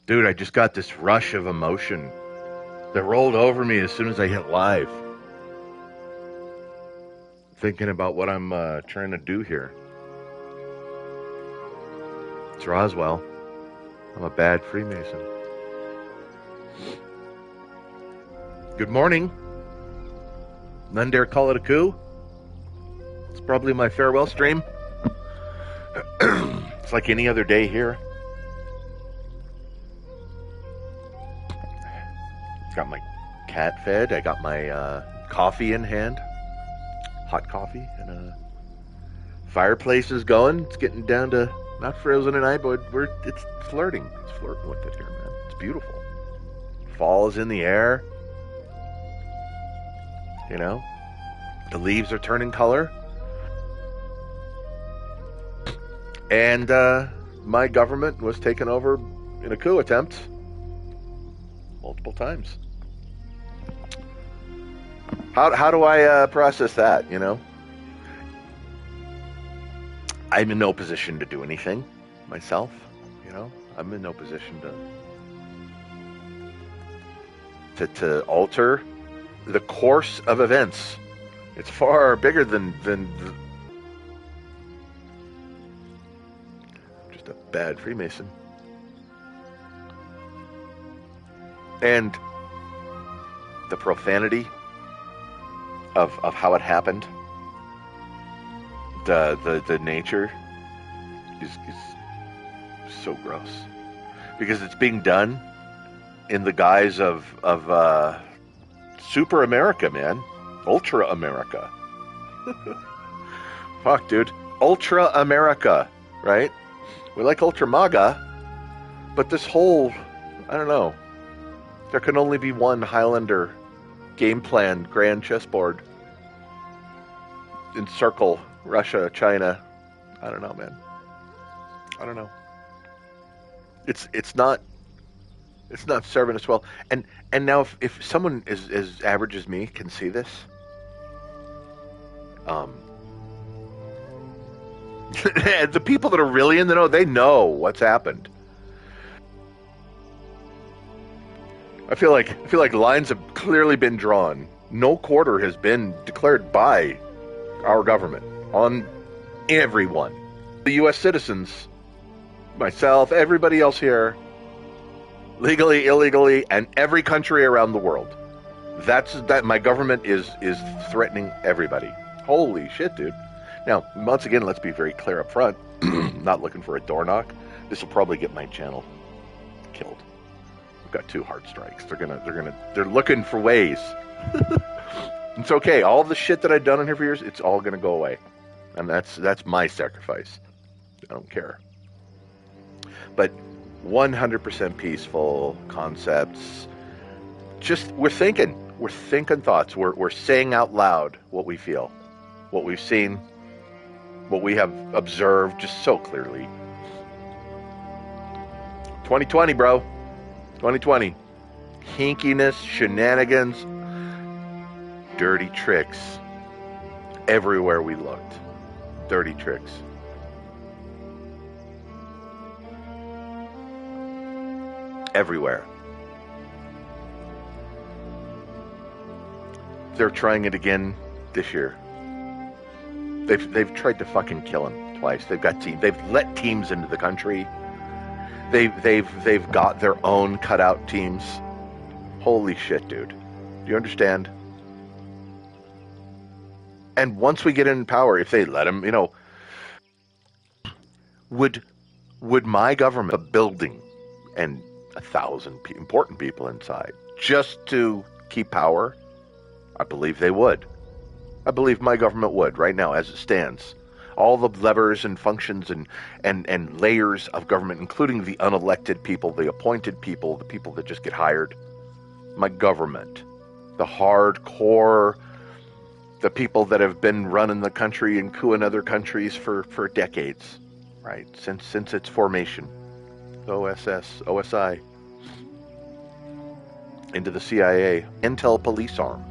Dude, I just got this rush of emotion that rolled over me as soon as I hit live. Thinking about what I'm trying to do here. It's Roswell. I'm a bad Freemason. Good morning. None dare call it a coup. It's probably my farewell stream. It's like any other day here. Got my cat fed. I got my coffee in hand. Hot coffee. And fireplace is going. It's getting down to not frozen and ice, but it's flirting. It's flirting with it here, man. It's beautiful. Fall is in the air. You know? The leaves are turning color. And my government was taken over in a coup attempt multiple times. How do I process that, you know? I'm in no position to do anything myself, you know? I'm in no position to alter the course of events. It's far bigger than just a bad Freemason. And the profanity of how it happened, the nature is so gross, because it's being done in the guise of super America, man. Ultra America. Fuck, dude. Ultra America, right? We like Ultra MAGA, but this whole, I don't know, there can only be one Highlander game plan, grand chessboard. Encircle Russia, China. I don't know, man. I don't know. It's not serving us well. And now if someone as average as me can see this, the people that are really in the know, they know what's happened. I feel like lines have clearly been drawn. No quarter has been declared by our government on everyone. The U.S. citizens, myself, everybody else here, legally, illegally, and every country around the world. That my government is threatening everybody. Holy shit, dude. Now, once again, let's be very clear up front. Not looking for a door knock. This will probably get my channel killed. We've got 2 hard strikes. They're looking for ways. It's okay. All the shit that I've done in here for years, it's all gonna go away. And that's my sacrifice. I don't care. But 100% peaceful concepts. Just we're thinking thoughts. We're saying out loud what we feel, what we've seen, what we have observed just so clearly. 2020, bro. 2020. Hinkiness, shenanigans, dirty tricks. Everywhere we looked. Dirty tricks. Everywhere. They're trying it again this year. They've tried to fucking kill him twice. They've got teams. They've let teams into the country. They've got their own cutout teams. Holy shit, dude. Do you understand? And once we get in power, if they let him, you know, would my government, a building and 1,000 important people inside, just to keep power? I believe they would. I believe my government would right now as it stands. All the levers and functions and layers of government, including the unelected people, the appointed people, the people that just get hired. My government, the hardcore, the people that have been running the country and coup in other countries for decades, right? Since its formation. OSS, OSI, into the CIA, Intel police arm.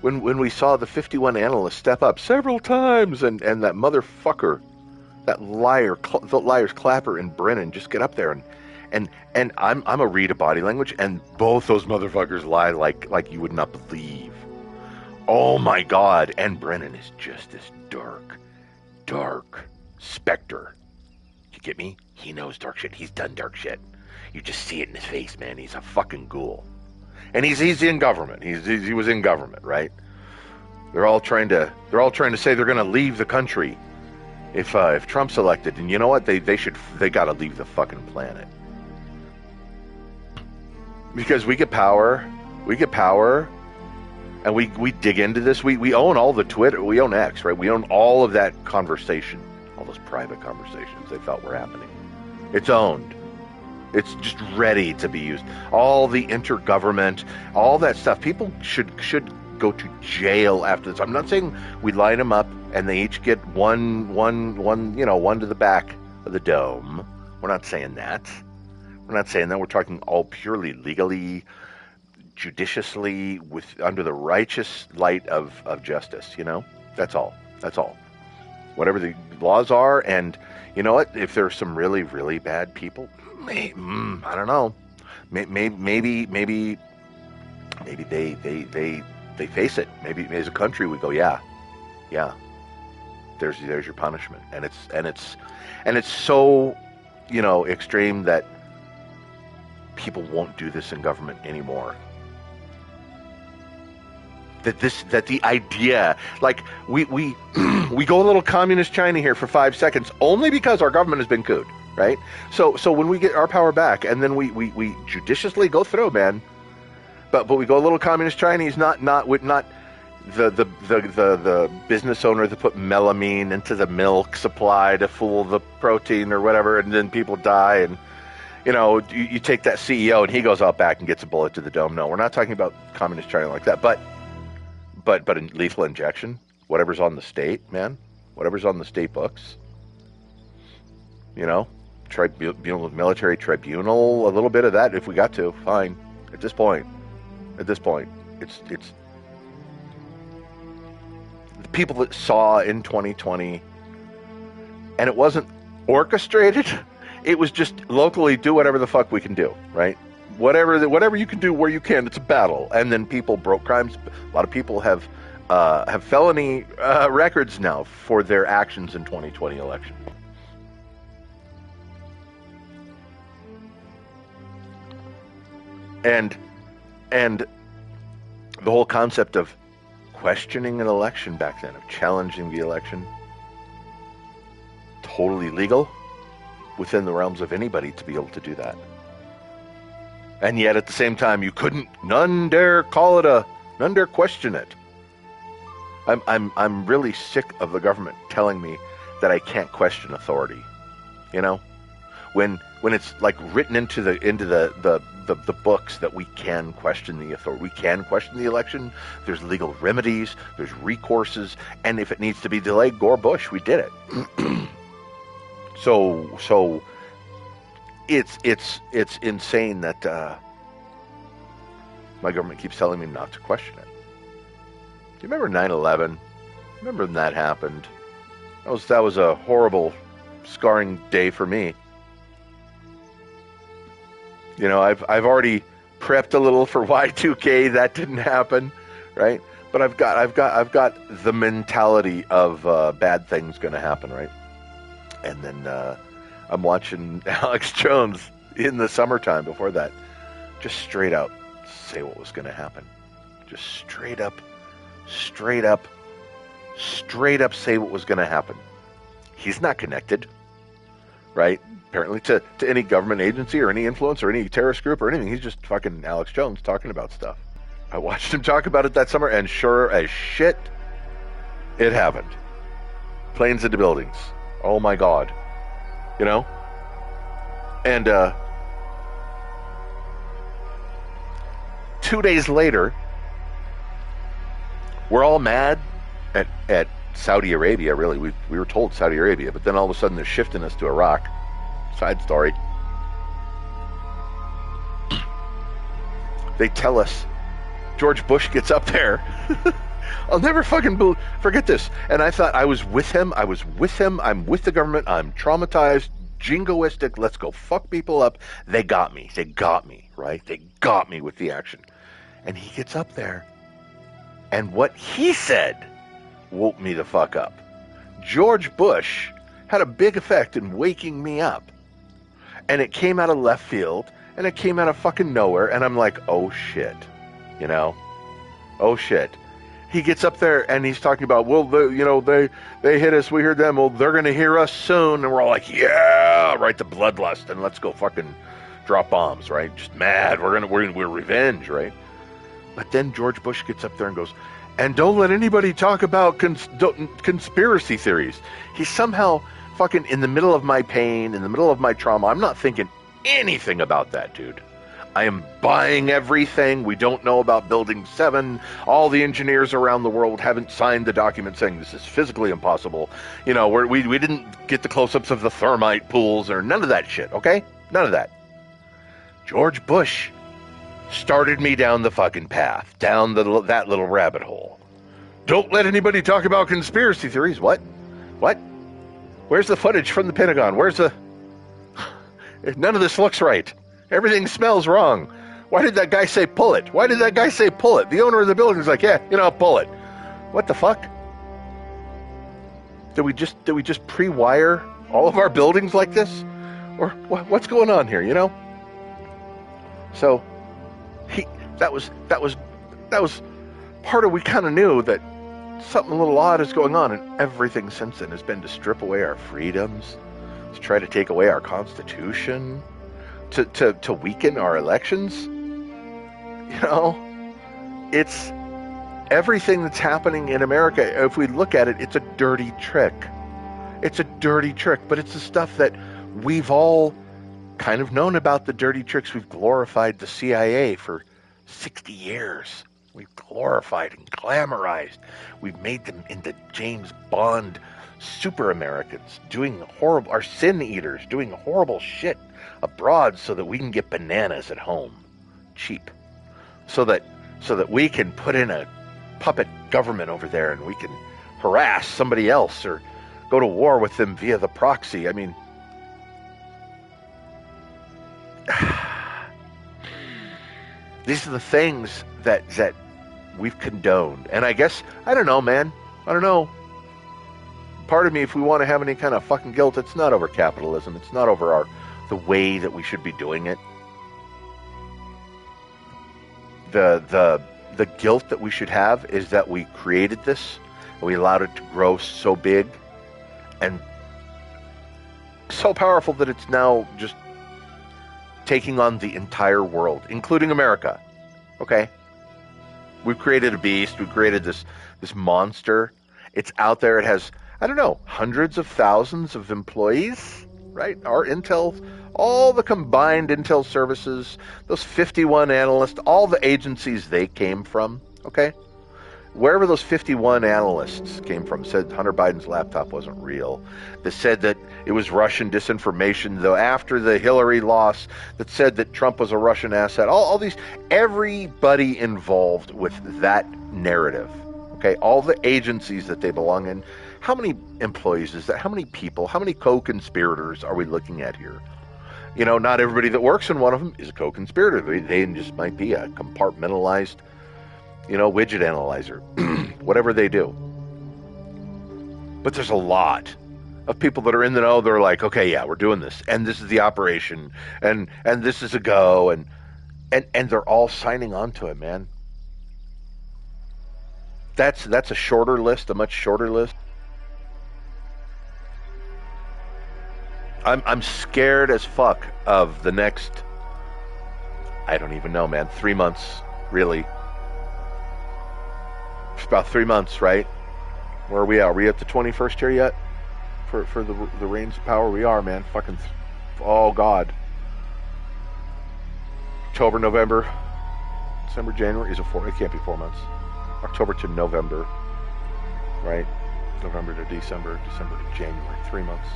When we saw the 51 analysts step up several times and that motherfucker, That the liars Clapper and Brennan just get up there and I'm a read of body language, and both those motherfuckers lie like you would not believe. Oh my God! And Brennan is just this dark specter. You get me? He knows dark shit. He's done dark shit. You just see it in his face, man. He's a fucking ghoul, and he's in government. He was in government, right? They're all trying to say they're going to leave the country if Trump's elected, and you know what? They got to leave the fucking planet. Because we get power, and we dig into this. We own all the Twitter, we own X, right? We own all of that conversation, all those private conversations they felt were happening. It's owned. It's just ready to be used. All the intergovernment, all that stuff. People should go to jail after this. I'm not saying we line them up and they each get one to the back of the dome. We're not saying that. We're talking all purely legally, judiciously, under the righteous light of justice. That's all. Whatever the laws are, and you know what? If there's some really, really bad people, I don't know. Maybe they face it. Maybe as a country we go, yeah. There's your punishment, and it's so extreme that people won't do this in government anymore. That the idea, like we go a little communist China here for 5 seconds only because our government has been couped, right? So when we get our power back, and then we judiciously go through, man. But we go a little communist Chinese, not the business owner that put melamine into the milk supply to fool the protein or whatever, and then people die, and you take that CEO and he goes out back and gets a bullet to the dome. No, we're not talking about communist China like that, but in lethal injection, whatever's on the state, man, whatever's on the state books, tribunal, military tribunal, a little bit of that if we got to, fine. At this point, it's the people that saw in 2020, and it wasn't orchestrated. It was just locally do whatever the fuck we can do, right? Whatever you can do where you can. It's a battle, and then people broke crimes. A lot of people have felony records now for their actions in 2020 election. And the whole concept of questioning an election back then, of challenging the election, totally legal within the realms of anybody to be able to do that. And yet at the same time, none dare question it. I'm really sick of the government telling me that I can't question authority. When it's like written into the books that we can question the authority, we can question the election. There's legal remedies, there's recourses, and if it needs to be delayed, Gore Bush, we did it. So it's insane that my government keeps telling me not to question it. Do you remember 9/11? Remember when that happened? That was a horrible, scarring day for me. I've already prepped a little for Y2K. That didn't happen, right? But I've got the mentality of bad things going to happen, right? And then I'm watching Alex Jones in the summertime before that, just straight up say what was going to happen. Just straight up say what was going to happen. He's not connected, right? Apparently to any government agency or any influence or any terrorist group or anything. He's just fucking Alex Jones talking about stuff. I watched him talk about it that summer, and sure as shit, it happened. Planes into buildings. Oh my God. And 2 days later, we're all mad at Saudi Arabia, really. We were told Saudi Arabia, but then all of a sudden they're shifting us to Iraq. Side story. They tell us George Bush gets up there I'll never fucking forget this. And I thought I was with him. I'm with the government. I'm traumatized, jingoistic. Let's go fuck people up. They got me, right? They got me with the action. And he gets up there, and what he said woke me the fuck up. George Bush had a big effect in waking me up. And it came out of left field, and it came out of fucking nowhere, and I'm like, oh shit, oh shit. He gets up there and he's talking about, well, they hit us, we heard them, well, they're gonna hear us soon, and we're all like, yeah, right, the bloodlust, and let's go fucking drop bombs, right? Just mad, we're revenge, right? But then George Bush gets up there and goes, and don't let anybody talk about conspiracy theories. He's somehow fucking in the middle of my pain, in the middle of my trauma. I'm not thinking anything about that, dude. I am buying everything. We don't know about Building 7. All the engineers around the world haven't signed the document saying this is physically impossible. We didn't get the close-ups of the thermite pools or none of that shit, okay? None of that. George Bush started me down the fucking path, down that little rabbit hole. Don't let anybody talk about conspiracy theories. What? Where's the footage from the Pentagon? None of this looks right. Everything smells wrong. Why did that guy say pull it? The owner of the building is like, yeah, pull it. What the fuck? Did we just pre-wire all of our buildings like this? Or what's going on here, So that was part of, we kind of knew that something a little odd is going on, and everything since then has been to strip away our freedoms, to try to take away our Constitution, to weaken our elections. It's everything that's happening in America. If we look at it, it's a dirty trick. It's a dirty trick, but it's the stuff that we've all kind of known about, the dirty tricks. We've glorified the CIA for 60 years. We've glorified and glamorized. We've made them into James Bond super Americans, our sin eaters, doing horrible shit abroad so that we can get bananas at home, cheap, so that we can put in a puppet government over there and we can harass somebody else or go to war with them via the proxy. I mean, these are the things that we've condoned. And I guess, I don't know, man. I don't know. Part of me, if we want to have any kind of fucking guilt, it's not over capitalism. It's not over the way that we should be doing it. The guilt that we should have is that we created this, and we allowed it to grow so big and so powerful that it's now just taking on the entire world, including America. Okay? We've created a beast. We've created this monster. It's out there. It has, I don't know, hundreds of thousands of employees, right? Our Intel, all the combined Intel services, those 51 analysts, all the agencies they came from, okay? Wherever those 51 analysts came from said Hunter Biden's laptop wasn't real. They said that it was Russian disinformation, though after the Hillary loss, that said that Trump was a Russian asset. All these, everybody involved with that narrative, okay? All the agencies that they belong in. How many employees is that? How many people? How many co-conspirators are we looking at here? Not everybody that works in one of them is a co-conspirator. They just might be a compartmentalized, widget analyzer, whatever they do. But there's a lot of people that are in the know. They're like, okay, yeah, we're doing this, and this is the operation, and this is a go, and they're all signing on to it, man. That's a shorter list, a much shorter list. I'm scared as fuck of the next, I don't even know, man, 3 months, really. It's about 3 months, right? Where are we at? Are we at the 21st here yet? For the reigns of power? We are, man. Fucking, oh God. October, November, December, January. It can't be 4 months. October to November, right? November to December, December to January. 3 months.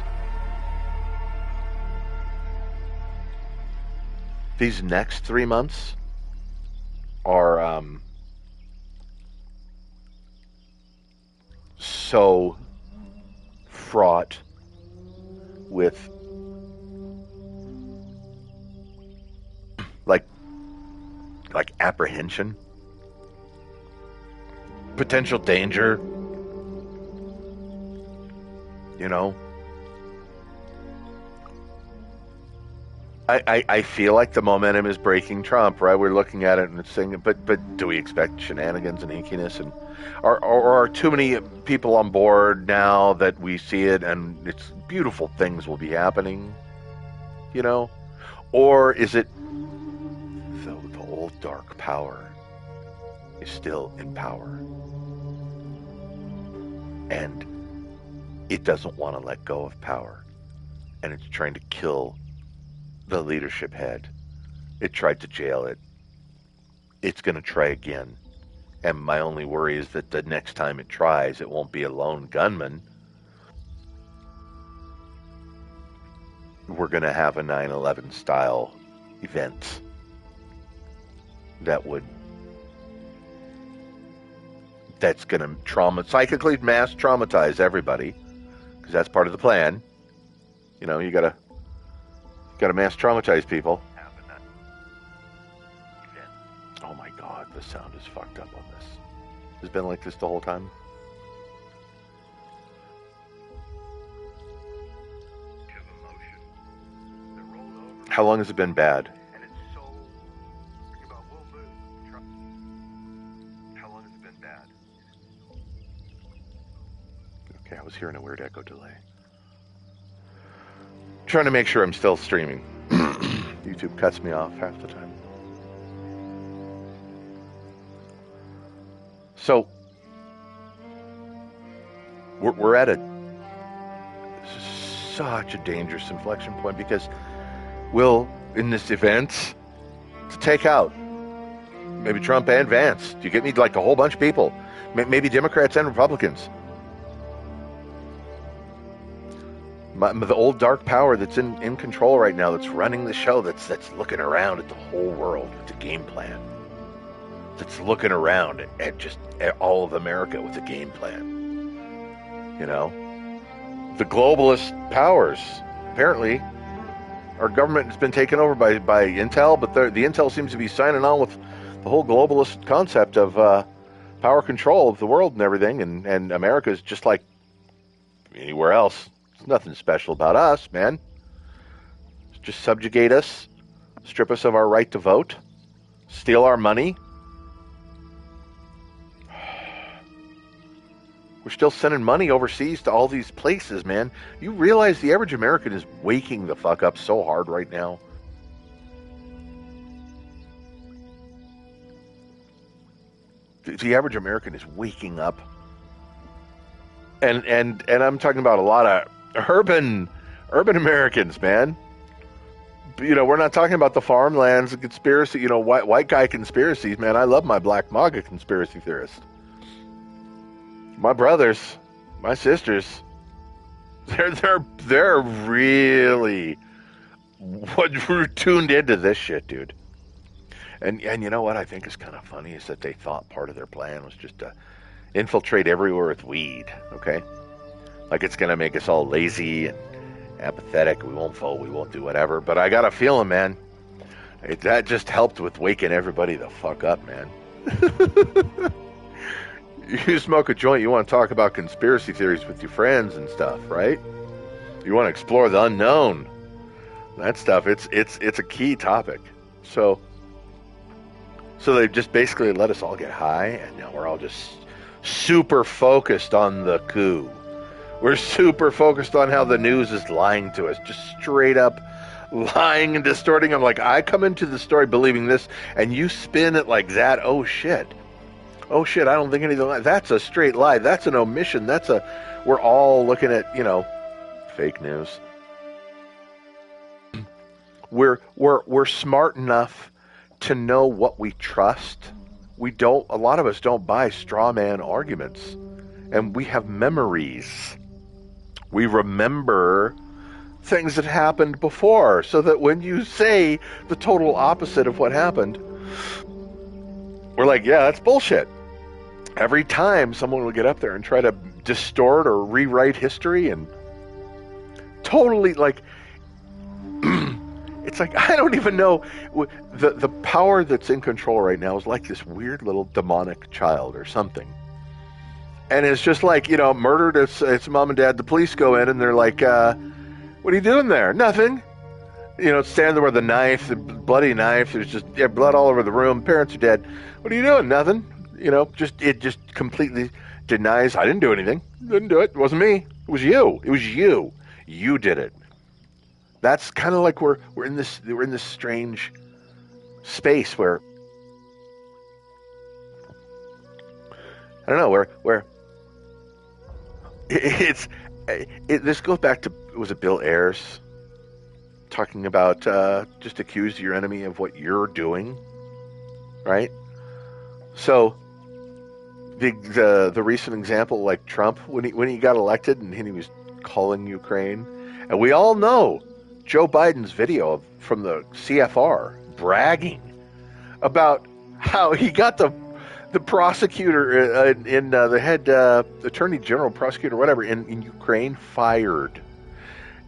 These next 3 months are so fraught with like apprehension, potential danger, you know. I feel like the momentum is breaking Trump, right? We're looking at it and it's saying, but do we expect shenanigans and inkiness, and are too many people on board now that we see it and it's beautiful things will be happening, you know? Or is it the old dark power is still in power and it doesn't want to let go of power, and it's trying to kill the leadership head. It tried to jail it. It's going to try again. And my only worry is that the next time it tries, it won't be a lone gunman. We're going to have a 9/11 style event that's going to psychically mass traumatize everybody, because that's part of the plan. You know, you got to mass traumatize people. Oh my God, the sound is fucked up on this. Has it been like this the whole time? How long has it been bad? How long has it been bad? Okay, I was hearing a weird echo delay. Trying to make sure I'm still streaming. YouTube cuts me off half the time. So we're at such a dangerous inflection point, because we'll, in this event, to take out maybe Trump and Vance. Do you get me? Like a whole bunch of people, maybe Democrats and Republicans. The old dark power that's in control right now, that's running the show, that's looking around at the whole world with a game plan, that's looking around at all of America with a game plan. You know, the globalist powers, apparently, our government has been taken over by Intel, but the Intel seems to be signing on with the whole globalist concept of power control of the world and everything, and America is just like anywhere else. Nothing special about us, man. Just subjugate us, strip us of our right to vote, steal our money. We're still sending money overseas to all these places, man. You realize the average American is waking the fuck up so hard right now? The average American is waking up. And I'm talking about a lot of urban Americans, man. You know, we're not talking about the farmlands and conspiracy, you know, white guy conspiracies, man. I love my black MAGA conspiracy theorists. My brothers, my sisters, they're really tuned into this shit, dude. And you know what I think is kind of funny is that they thought part of their plan was just to infiltrate everywhere with weed, okay? Like it's going to make us all lazy and apathetic. We won't vote. We won't do whatever. But I got a feeling, man, that just helped with waking everybody the fuck up, man. You smoke a joint, you want to talk about conspiracy theories with your friends and stuff, right? You want to explore the unknown. That stuff, it's a key topic. So they just basically let us all get high, and now we're all just super focused on the coup. We're super focused on how the news is lying to us, just straight up lying and distorting. I'm like, I come into the story believing this, and you spin it like that. Oh shit, I don't think anything. That's a straight lie. That's an omission. We're all looking at, you know, fake news. We're smart enough to know what we trust. A lot of us don't buy straw man arguments, and we have memories. We remember things that happened before, so that when you say the total opposite of what happened, we're like, yeah, that's bullshit. Every time someone will get up there and try to distort or rewrite history and totally like it's like I don't even know the power that's in control right now is like this weird little demonic child or something, and it's just like, you know, murdered its mom and dad. The police go in and they're like, "What are you doing there?" "Nothing." You know, standing there with a knife, the bloody knife. There's just blood all over the room. Parents are dead. "What are you doing?" "Nothing." You know, it just completely denies. "I didn't do anything. Didn't do it. It wasn't me. It was you. It was you. You did it." That's kind of like we're in this strange space where I don't know where this goes back to, was it Bill Ayers talking about just accuse your enemy of what you're doing, right? So the recent example, like Trump when he got elected and he was calling Ukraine, and we all know Joe Biden's video from the CFR bragging about how he got the prosecutor in the head attorney general, prosecutor, whatever, in Ukraine fired.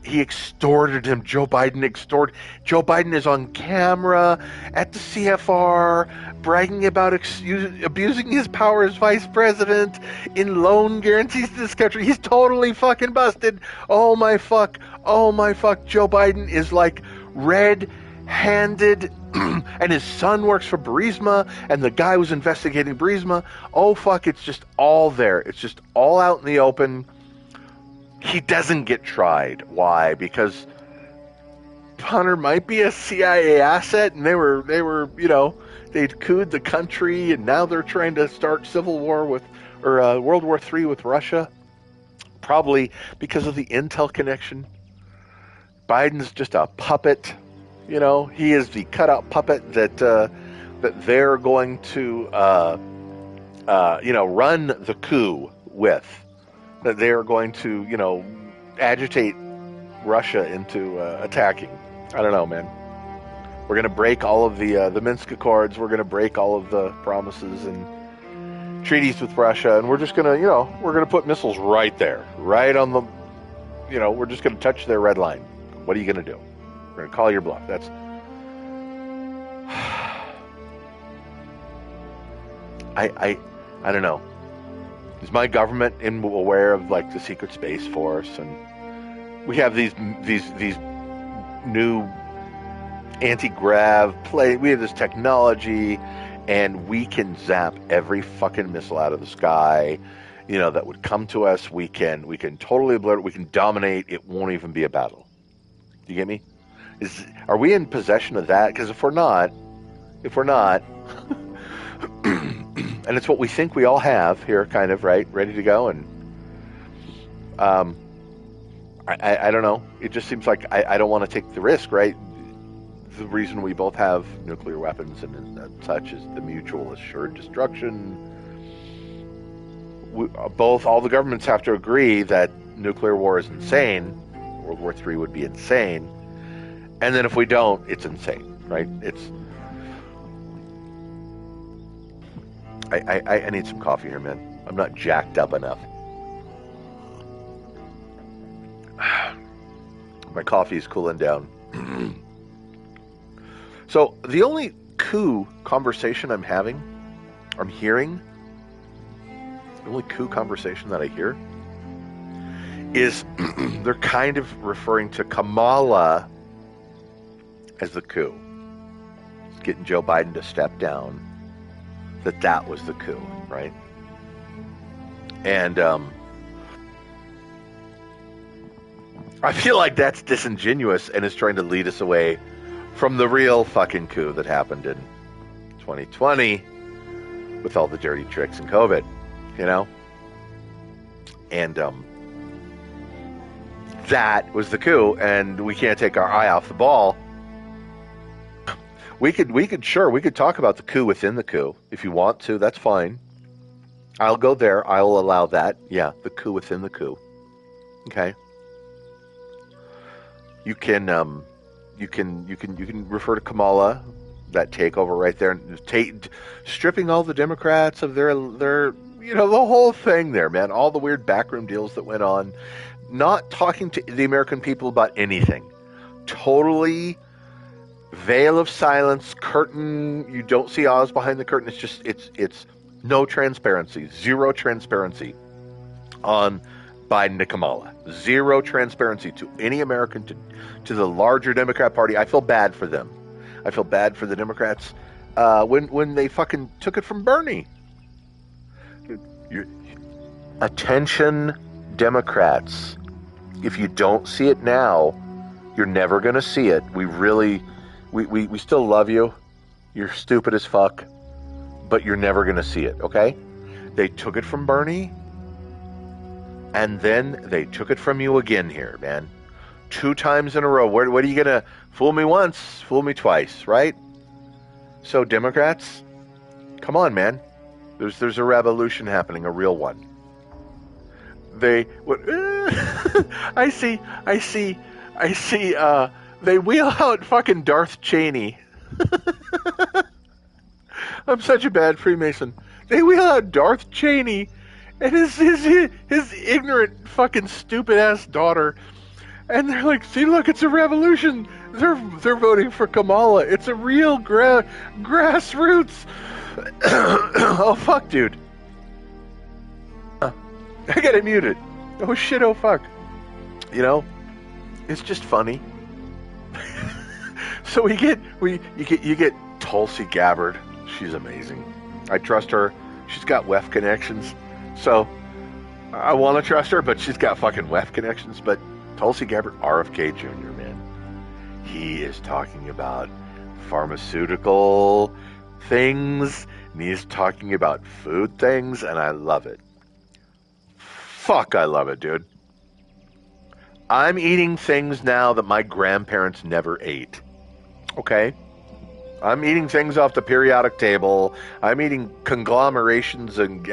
He extorted him. Joe Biden extorted. Joe Biden is on camera at the CFR bragging about abusing his power as vice president in loan guarantees to this country. He's totally fucking busted. Oh my fuck. Oh my fuck. Joe Biden is like red-handed, and his son works for Burisma, and the guy was investigating Burisma. Oh fuck, it's just all there. It's just all out in the open. He doesn't get tried. Why? Because Hunter might be a CIA asset, and they were, you know, they'd couped the country, and now they're trying to start civil war World War III with Russia, probably because of the intel connection. Biden's just a puppet, you know. He is the cutout puppet that they're going to, you know, run the coup with. That they are going to, you know, agitate Russia into attacking. I don't know, man. We're going to break all of the Minsk Accords. We're going to break all of the promises and treaties with Russia, and we're just going to, you know, we're going to put missiles right there, right on the, you know, we're just going to touch their red line. What are you going to do? We're going to call your bluff. That's I don't know. Is my government aware of like the secret space force, and we have these new anti-grav play. We have this technology, and we can zap every fucking missile out of the sky, you know, that would come to us. We can totally obliterate. We can dominate. It won't even be a battle. Do you get me? Are we in possession of that? Because if we're not. And it's what we think we all have here, kind of, right? Ready to go. And I don't know. It just seems like I don't want to take the risk, right? The reason we both have nuclear weapons and such is the mutual assured destruction. All the governments have to agree that nuclear war is insane. World War III would be insane. And then if we don't, it's insane, right? I need some coffee here, man. I'm not jacked up enough. My coffee is cooling down. So the only coup conversation I'm hearing, the only coup conversation that I hear is they're kind of referring to Kamala as the coup. It's getting Joe Biden to step down. That was the coup, right? And I feel like that's disingenuous and is trying to lead us away from the real fucking coup that happened in 2020 with all the dirty tricks and COVID, you know? And that was the coup, and we can't take our eye off the ball. We could talk about the coup within the coup if you want to. That's fine. I'll go there. I'll allow that. Yeah, the coup within the coup. Okay. You can refer to Kamala, that takeover right there, stripping all the Democrats of their you know, the whole thing there, man, all the weird backroom deals that went on, not talking to the American people about anything. Totally veil of silence, curtain, you don't see Oz behind the curtain. It's just, it's no transparency, zero transparency on Biden to Kamala. Zero transparency to any American, to the larger Democrat Party. I feel bad for them. I feel bad for the Democrats when they fucking took it from Bernie. Attention, Democrats. If you don't see it now, you're never going to see it. We still love you. You're stupid as fuck, but you're never going to see it, okay? They took it from Bernie, and then they took it from you again here, man. 2 times in a row. What are you going to fool me once, fool me twice, right? So Democrats, come on, man. There's a revolution happening, a real one. They they wheel out fucking Darth Cheney. I'm such a bad Freemason. They wheel out Darth Cheney and his ignorant fucking stupid ass daughter, and they're like, see, look, it's a revolution. They're voting for Kamala. It's a real grassroots. Oh fuck, dude. I got it muted. Oh shit, oh fuck. You know, it's just funny. So you get Tulsi Gabbard. She's amazing. I trust her. She's got WEF connections. So I want to trust her, but she's got fucking WEF connections. But Tulsi Gabbard, RFK Jr., man. He is talking about pharmaceutical things, and he's talking about food things, and I love it. Fuck, I love it, dude. I'm eating things now that my grandparents never ate. Okay? I'm eating things off the periodic table. I'm eating conglomerations and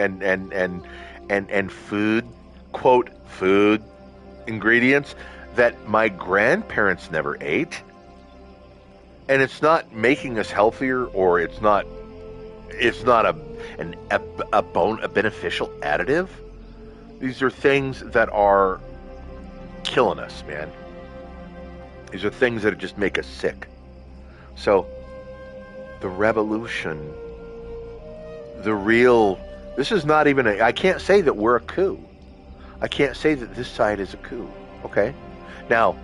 food, quote, food ingredients that my grandparents never ate. And it's not making us healthier, or it's not a beneficial additive. These are things that are killing us, man. These are things that just make us sick. So the revolution, this is not even I can't say that we're a coup. I can't say that this side is a coup. Okay? Now,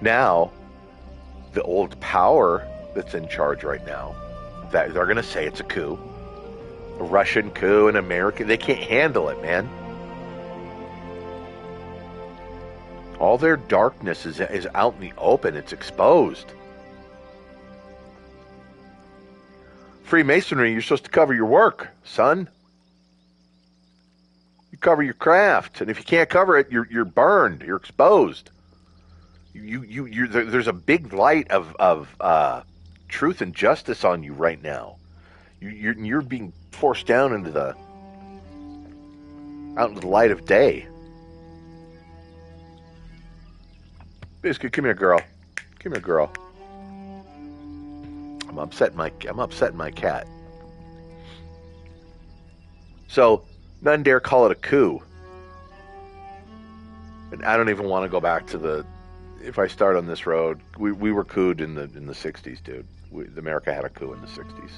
the old power that's in charge right now, that they're going to say it's a coup. A Russian coup, an American, they can't handle it, man. All their darkness is out in the open. It's exposed. Freemasonry, you're supposed to cover your work, son. You cover your craft, and if you can't cover it, you're burned. You're exposed. There's a big light of truth and justice on you right now. You're being forced down into the light of day. Basically, come here, girl. Come here, girl. I'm upsetting my cat. So, none dare call it a coup. And I don't even want to go back to if I start on this road, we were couped in the 60s, dude. America had a coup in the 60s.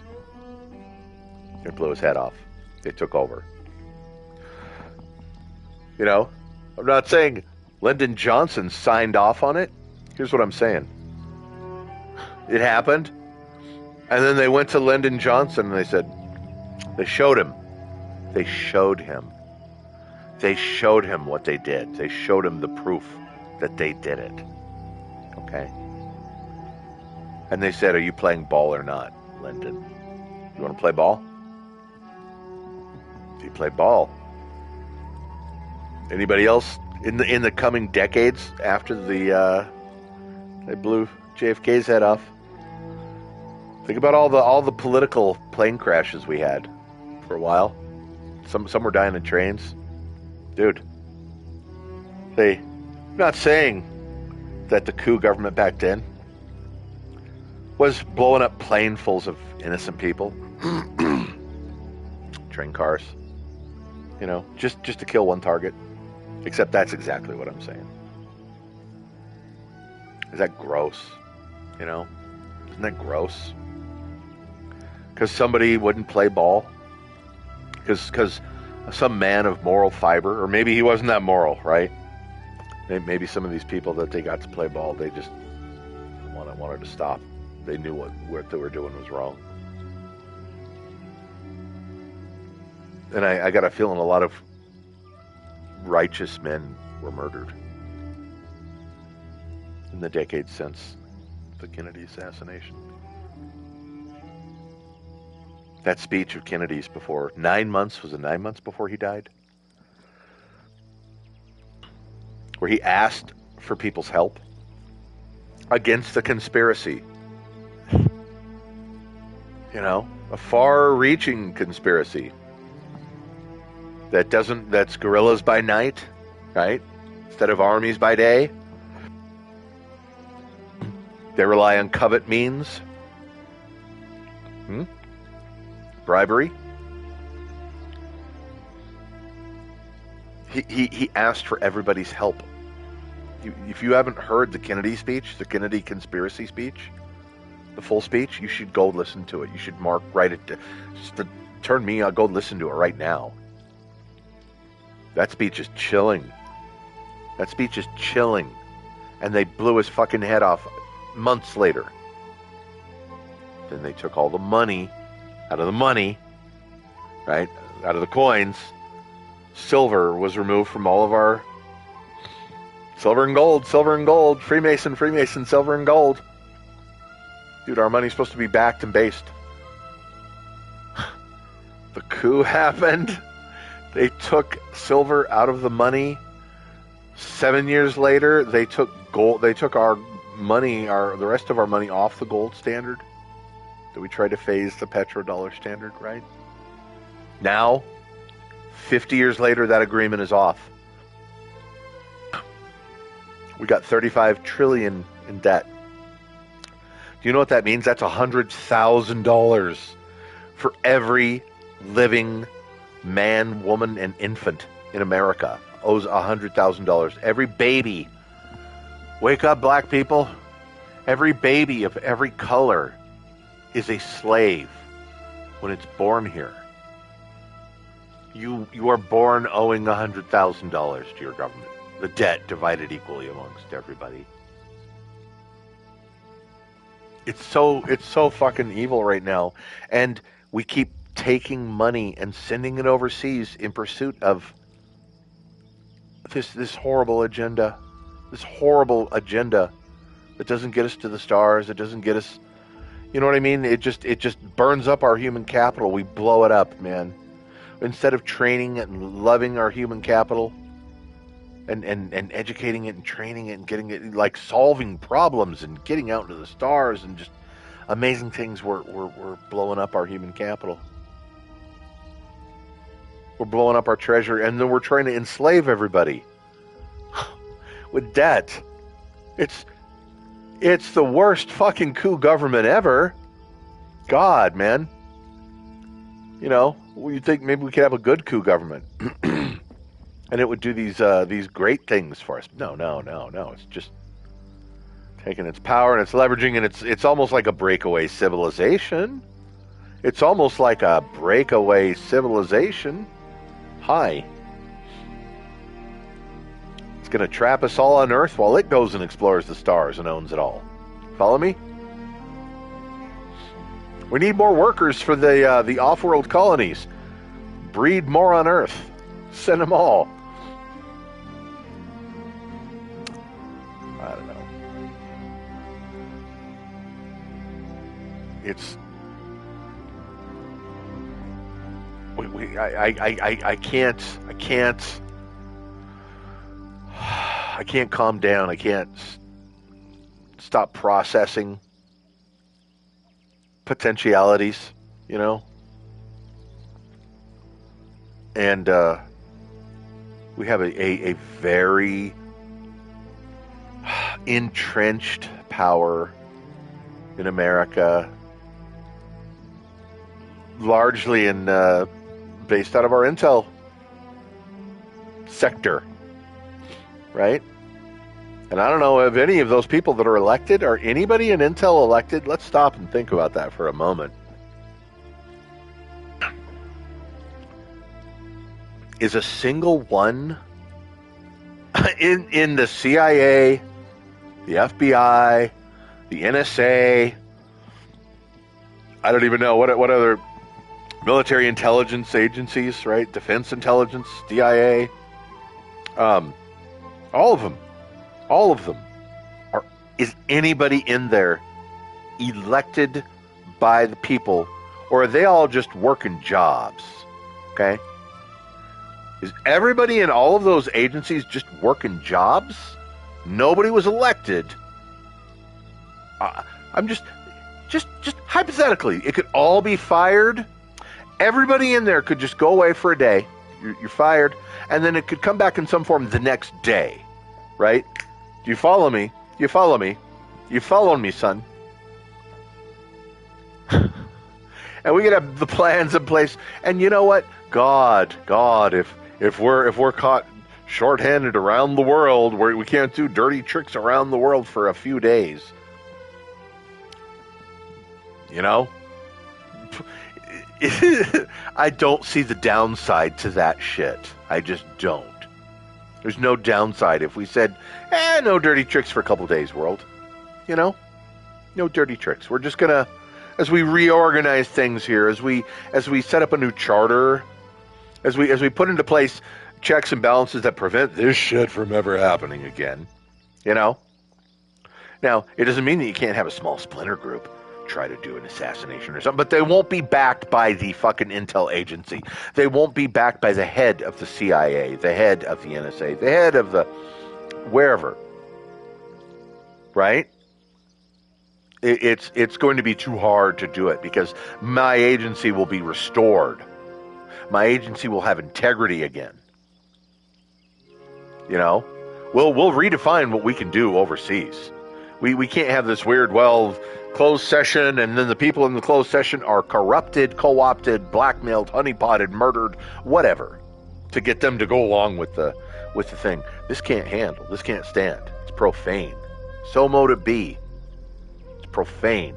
It blew his head off. They took over. You know, I'm not saying Lyndon Johnson signed off on it. Here's what I'm saying. It happened. And then they went to Lyndon Johnson and they showed him what they did. They showed him the proof that they did it. Okay? And they said, are you playing ball or not, Lyndon? You want to play ball? You play ball. Anybody else in the coming decades after they blew JFK's head off? Think about all the political plane crashes we had for a while. Some were dying in trains. Dude, I'm not saying that the coup government back then was blowing up planefuls of innocent people. Train cars. You know, just to kill one target. Except that's exactly what I'm saying. Is that gross? You know? Isn't that gross? Because somebody wouldn't play ball? Because some man of moral fiber, or maybe he wasn't that moral, right? Maybe some of these people that they got to play ball, they just wanted to stop. They knew what they were doing was wrong. And I got a feeling a lot of righteous men were murdered in the decades since the Kennedy assassination. That speech of Kennedy's before 9 months, was it 9 months before he died? Where he asked for people's help against the conspiracy. You know, a far-reaching conspiracy that's guerrillas by night, right? Instead of armies by day. They rely on covert means. Bribery. He asked for everybody's help. If you haven't heard the Kennedy speech, the Kennedy conspiracy speech, the full speech, you should go listen to it. You should write it. Turn me on, go listen to it right now. That speech is chilling. That speech is chilling. And they blew his fucking head off months later. Then they took all the money out of the money, right? Out of the coins. Silver was removed from all of our silver and gold, Freemason, silver and gold. Dude, our money's supposed to be backed and based. The coup happened. They took silver out of the money. 7 years later, they took gold. They took our money, the rest of our money off the gold standard. That we tried to phase the petrodollar standard, right? Now, 50 years later, that agreement is off. We got $35 trillion in debt. Do you know what that means? That's $100,000 for every living man, woman, and infant in America owes $100,000. Every baby. Wake up, black people. Every baby of every color is a slave when it's born here. You are born owing $100,000 to your government. The debt divided equally amongst everybody. It's so fucking evil right now, and we keep taking money and sending it overseas in pursuit of this horrible agenda. This horrible agenda that doesn't get us to the stars. It doesn't get us, you know what I mean? It just burns up our human capital. We blow it up, man. Instead of training it and loving our human capital and educating it and training it and getting it, like solving problems and getting out into the stars and just amazing things, we're blowing up our human capital. We're blowing up our treasure, and then we're trying to enslave everybody with debt. It's the worst fucking coup government ever. God, man. You know, you think maybe we could have a good coup government, and it would do these great things for us. No. It's just taking its power and it's leveraging, and it's almost like a breakaway civilization. It's almost like a breakaway civilization. Hi. It's going to trap us all on Earth while it goes and explores the stars and owns it all. Follow me? We need more workers for the off-world colonies. Breed more on Earth. Send them all. I don't know. It's... I can't calm down. I can't stop processing potentialities, you know? And we have a very entrenched power in America, largely based out of our intel. sector, right? And I don't know if any of those people that are elected, are anybody in Intel elected? Let's stop and think about that for a moment. Is a single one in the CIA, the FBI, the NSA, I don't even know what other military intelligence agencies, right? Defense intelligence, DIA, all of them is anybody in there elected by the people, or are they all just working jobs? Okay. Is everybody in all of those agencies just working jobs? Nobody was elected. I'm just hypothetically, it could all be fired. Everybody in there could just go away for a day. You're fired, and then it could come back in some form the next day, right? Do you follow me? You follow me? You following me, son? And we could have the plans in place. And you know what? God, if we're caught shorthanded around the world, where we can't do dirty tricks around the world for a few days, you know, I don't see the downside to that shit. I just don't. There's no downside if we said, no dirty tricks for a couple days, world. You know, no dirty tricks. We're just gonna, as we reorganize things here, as we set up a new charter, as we put into place checks and balances that prevent this shit from ever happening again. You know. Now, it doesn't mean that you can't have a small splinter group try to do an assassination or something, but they won't be backed by the fucking intel agency. They won't be backed by the head of the CIA, the head of the NSA, the head of the wherever. Right? It's going to be too hard to do it because my agency will be restored. My agency will have integrity again. You know? We'll redefine what we can do overseas. We can't have this weird, closed session, and then the people in the closed session are corrupted, co-opted, blackmailed, honeypotted, murdered, whatever, to get them to go along with the thing. This can't handle. This can't stand. It's profane. So mote it be. It's profane.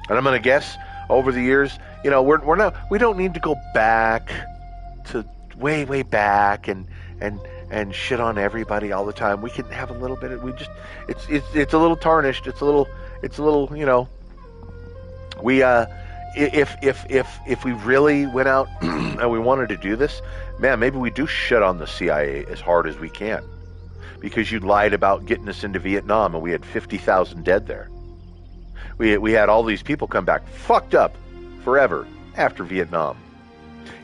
And I'm going to guess over the years, you know, we don't need to go back to way back and shit on everybody all the time. We can have a little bit of, it's a little tarnished. It's a little, you know, we, if we really went out and we wanted to do this, man, maybe we do shit on the CIA as hard as we can, because you lied about getting us into Vietnam and we had 50,000 dead there. We had all these people come back fucked up forever after Vietnam.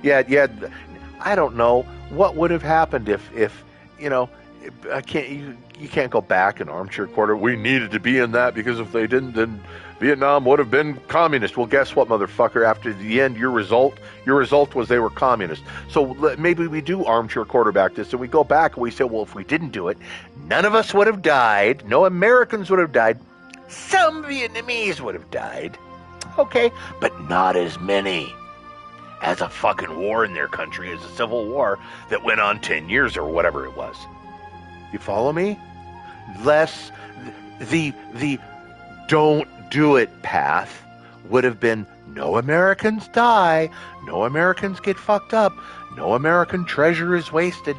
Yeah, I don't know what would have happened if you know, you can't go back in armchair quarter. We needed to be in that because if they didn't, then Vietnam would have been communist. Well, guess what, motherfucker? After the end, your result was they were communist. So maybe we do armchair quarterback this, and we go back and we say, well, if we didn't do it, none of us would have died. No Americans would have died. Some Vietnamese would have died. Okay, but not as many as a fucking war in their country, as a civil war that went on 10 years or whatever it was. You follow me? The don't do it path would have been no Americans die, no Americans get fucked up, no American treasure is wasted.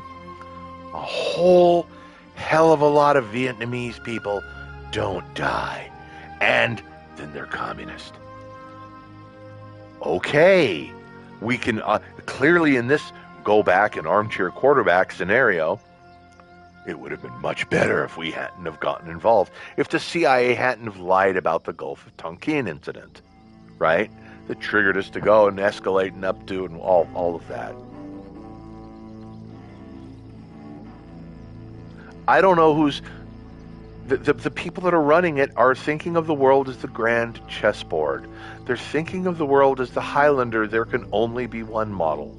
A whole hell of a lot of Vietnamese people don't die, and then they're communist. Okay, we can clearly in this go back and armchair quarterback scenario, it would have been much better if we hadn't have gotten involved. If the CIA hadn't have lied about the Gulf of Tonkin incident, right? That triggered us to go and escalate and up to and all of that. I don't know who's... The people that are running it are thinking of the world as the grand chessboard. They're thinking of the world as the Highlander. There can only be one model.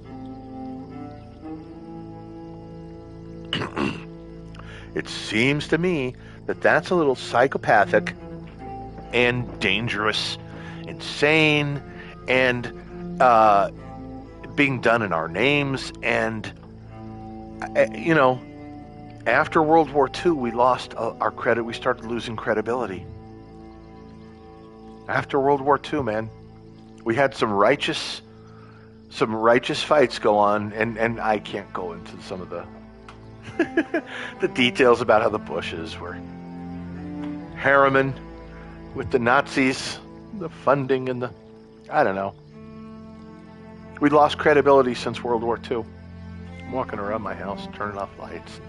It seems to me that that's a little psychopathic and dangerous, insane, and being done in our names, and You know, after World War II, we lost our credit. We started losing credibility. After World War II, man, we had some righteous fights go on, and I can't go into some of the the details about how the Bushes were harriman with the Nazis, the funding and I don't know. We lost credibility since World War II. I'm walking around my house, turning off lights,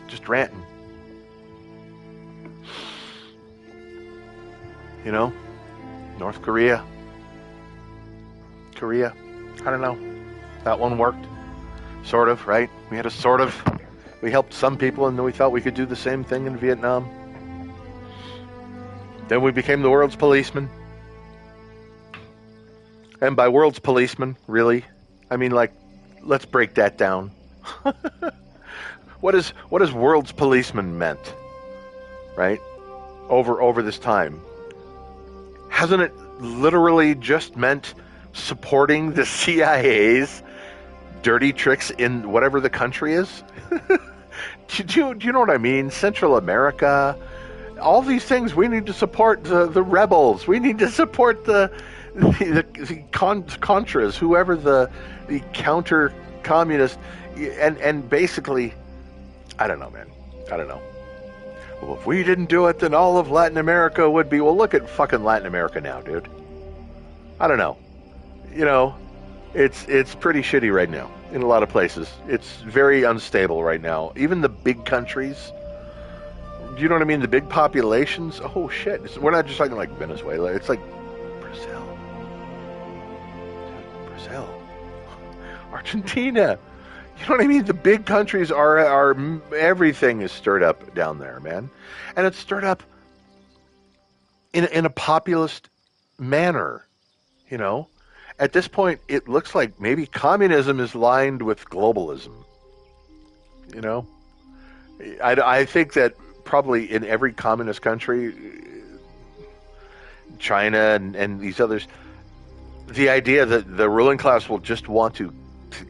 just ranting. You know, North Korea, I don't know. That one worked, sort of, right? We helped some people, and then we thought we could do the same thing in Vietnam. Then we became the world's policeman. And by world's policeman, really, I mean, like, let's break that down. What is world's policeman meant, right? Over this time. Hasn't it literally just meant supporting the CIA's dirty tricks in whatever the country is? Do you know what I mean? Central America, all these things. We need to support the rebels. We need to support the Contras, whoever the counter communist, and basically, I don't know, man. I don't know. Well, if we didn't do it, then all of Latin America would be. Well, look at fucking Latin America now, dude. I don't know. You know, it's pretty shitty right now in a lot of places. It's very unstable right now. Even the big countries. Do you know what I mean? The big populations. Oh shit! We're not just talking like Venezuela. It's like Brazil, Argentina. You know what I mean? The big countries are everything is stirred up down there, man, and it's stirred up in a populist manner. You know, at this point, it looks like maybe communism is lined with globalism. You know, I think that probably in every communist country, China and these others, the idea that the ruling class will just want to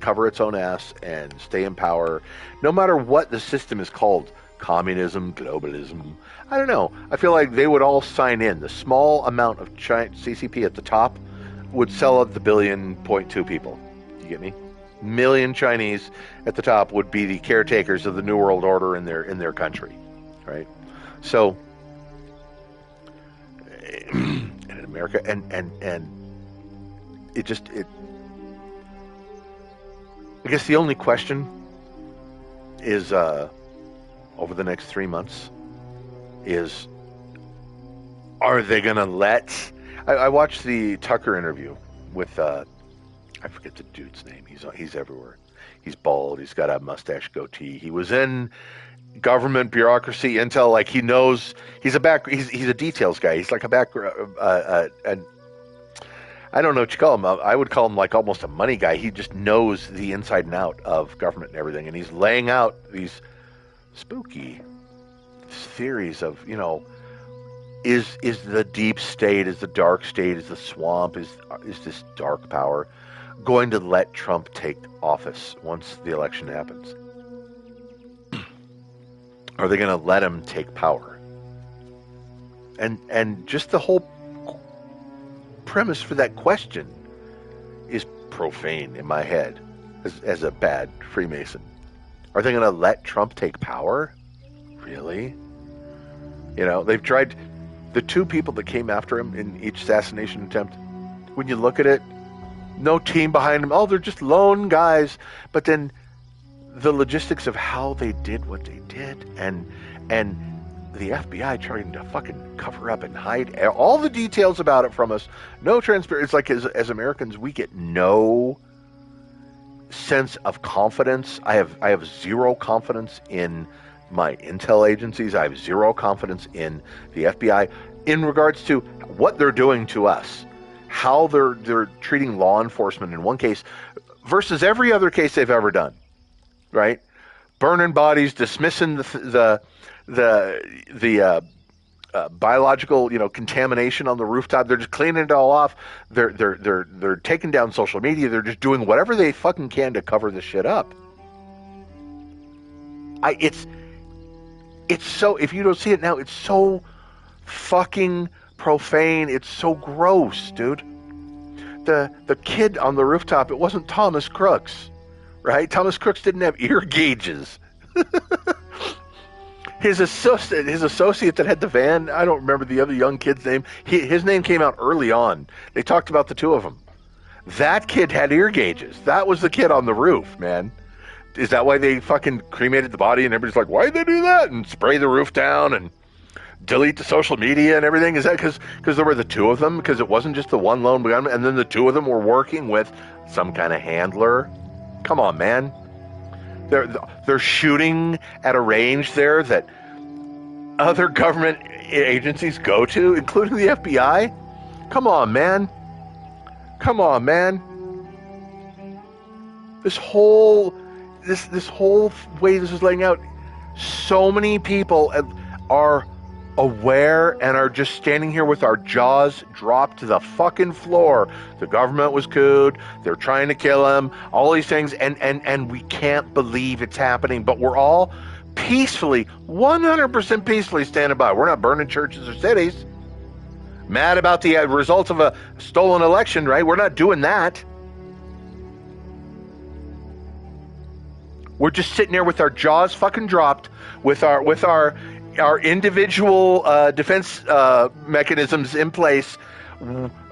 cover its own ass and stay in power, no matter what the system is called, communism, globalism, I don't know. I feel like they would all sign in. The small amount of CCP at the top would sell out the 1.2 billion people. You get me? Million Chinese at the top would be the caretakers of the New World Order in their country, right? So, in America, and it I guess the only question is over the next 3 months is, are they going to let... I watched the Tucker interview with, I forget the dude's name. He's everywhere. He's bald. He's got a mustache goatee. He was in government bureaucracy, intel, like he knows, he's a details guy. He's like a I don't know what you call him. I would call him like almost a money guy. He just knows the inside and out of government and everything. And he's laying out these spooky theories of, you know, is the deep state, is the dark state, is the swamp, is this dark power going to let Trump take office once the election happens? Are they going to let him take power? And just the whole premise for that question is profane in my head as a bad Freemason. Are they going to let Trump take power? Really? You know, they've tried. The two people that came after him in each assassination attempt, when you look at it, no team behind them. Oh, they're just lone guys. But then the logistics of how they did what they did, and the FBI trying to fucking cover up and hide all the details about it from us. No transparency. It's like as Americans, we get no sense of confidence. I have zero confidence in my intel agencies. I have zero confidence in the FBI in regards to what they're doing to us, how they're treating law enforcement in one case versus every other case they've ever done, right? Burning bodies, dismissing the biological, contamination on the rooftop. They're just cleaning it all off. They're taking down social media. They're just doing whatever they fucking can to cover this shit up. It's so, if you don't see it now, it's so fucking profane. It's so gross, dude. The kid on the rooftop, it wasn't Thomas Crooks, right? Thomas Crooks didn't have ear gauges. His associate that had the van, I don't remember the other young kid's name. His name came out early on. They talked about the two of them. That kid had ear gauges. That was the kid on the roof, man. Is that why they fucking cremated the body and everybody's like, why'd they do that? And spray the roof down and delete the social media and everything? Is that because there were the two of them? Because it wasn't just the one lone gunman, and then the two of them were working with some kind of handler? Come on, man. They're shooting at a range there that other government agencies go to, including the FBI. Come on, man. Come on, man. This whole way this is laying out, so many people are aware and are just standing here with our jaws dropped to the fucking floor. The government was couped. They're trying to kill him. All these things, and we can't believe it's happening. But we're all peacefully, 100% peacefully standing by. We're not burning churches or cities. Mad about the results of a stolen election, right? We're not doing that. We're just sitting there with our jaws fucking dropped, with our individual defense mechanisms in place,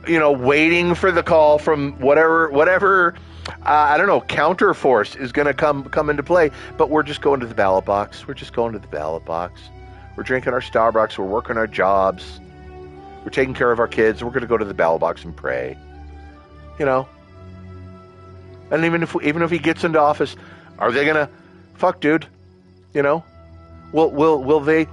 waiting for the call from whatever I don't know, counter force is going to come into play. But we're just going to the ballot box. We're just going to the ballot box. We're drinking our Starbucks. We're working our jobs. We're taking care of our kids. We're going to go to the ballot box and pray. And even if he gets into office, are they going to fuck, dude? Will they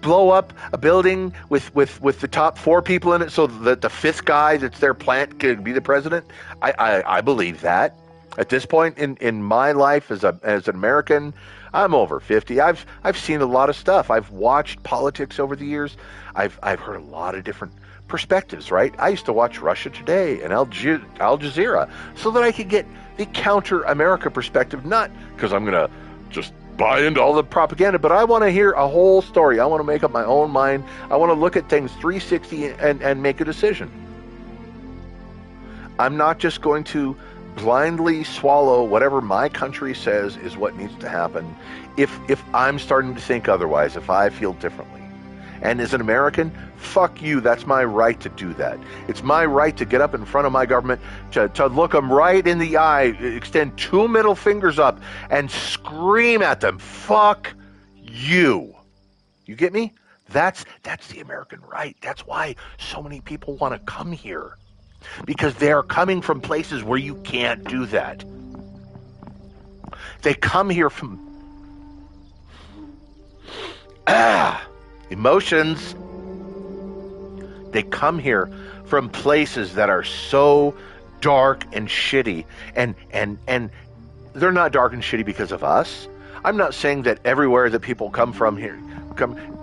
blow up a building with the top 4 people in it so that the 5th guy that's their plant could be the president? I believe that. At this point in my life as an American, I'm over 50. I've seen a lot of stuff. I've watched politics over the years. I've heard a lot of different perspectives, right? I used to watch Russia Today and Al Jazeera so that I could get the counter-America perspective, not because I'm going to just buy into all the propaganda, but I want to hear a whole story. I want to make up my own mind. I want to look at things 360 and make a decision. I'm not just going to blindly swallow whatever my country says is what needs to happen if I'm starting to think otherwise, if I feel differently. And as an American, fuck you, that's my right to do that. It's my right to get up in front of my government, to look them right in the eye, extend 2 middle fingers up, and scream at them, fuck you. You get me? That's the American right. That's why so many people want to come here. Because they're coming from places where you can't do that. They come here from emotions. They come here from places that are so dark and shitty, and they're not dark and shitty because of us. I'm not saying that everywhere that people come from here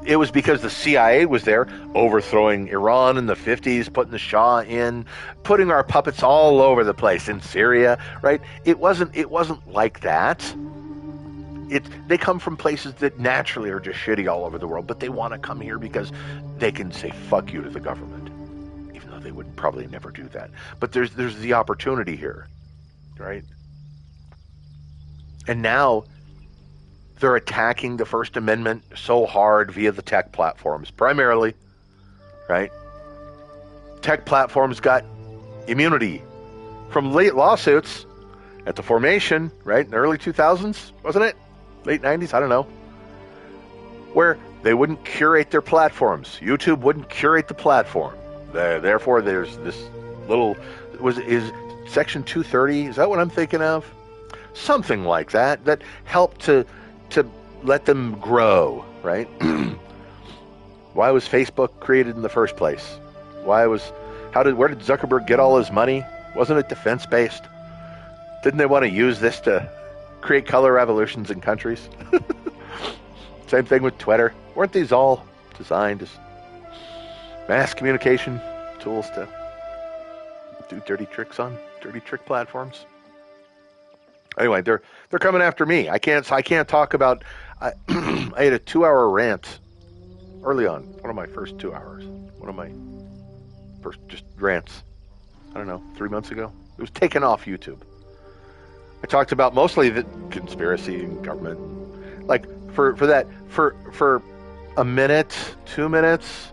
it was because the CIA was there overthrowing Iran in the 50s, putting the Shah in, putting our puppets all over the place in Syria, right? It wasn't like that. They come from places that naturally are just shitty all over the world, but they want to come here because they can say fuck you to the government, even though they would probably never do that. But there's the opportunity here, right? And now they're attacking the First Amendment so hard via the tech platforms, primarily, right? Tech platforms got immunity from late lawsuits at the formation, right, in the early 2000s, wasn't it? Late 90s, I don't know, where they wouldn't curate their platforms. YouTube wouldn't curate the platform. Therefore, there's this little, is Section 230, is that what I'm thinking of? Something like that helped to let them grow, right? Why was Facebook created in the first place? Where did Zuckerberg get all his money? Wasn't it defense-based? Didn't they want to use this to create color revolutions in countries? Same thing with Twitter. Weren't these all designed as mass communication tools to do dirty trick platforms. Anyway, they're coming after me. I can't talk about. I had a 2-hour rant early on. One of my first 2 hours. One of my first just rants. I don't know, 3 months ago. It was taken off YouTube. I talked about mostly the conspiracy and government. Like for a minute, 2 minutes,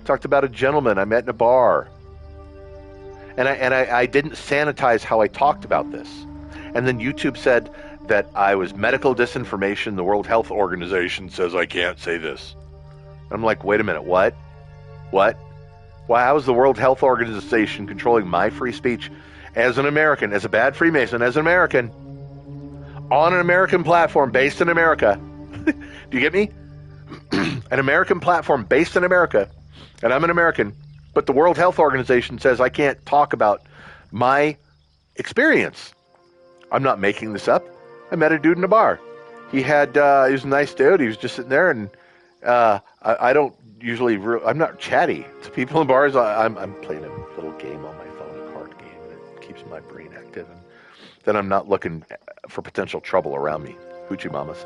talked about a gentleman I met in a bar. And I didn't sanitize how I talked about this. And then YouTube said that I was medical disinformation. The World Health Organization says I can't say this. I'm like, wait a minute, what? What? Why, how is the World Health Organization controlling my free speech as an American, as a bad Freemason, as an American, on an American platform based in America? Do you get me? An American platform based in America, and I'm an American, but the World Health Organization says I can't talk about my experience. I'm not making this up. I met a dude in a bar. He was a nice dude. He was just sitting there, and I don't usually, I'm not chatty to people in bars. I'm playing a little game on my phone, a card game, and it keeps my brain active. And then I'm not looking for potential trouble around me. Hoochie mamas.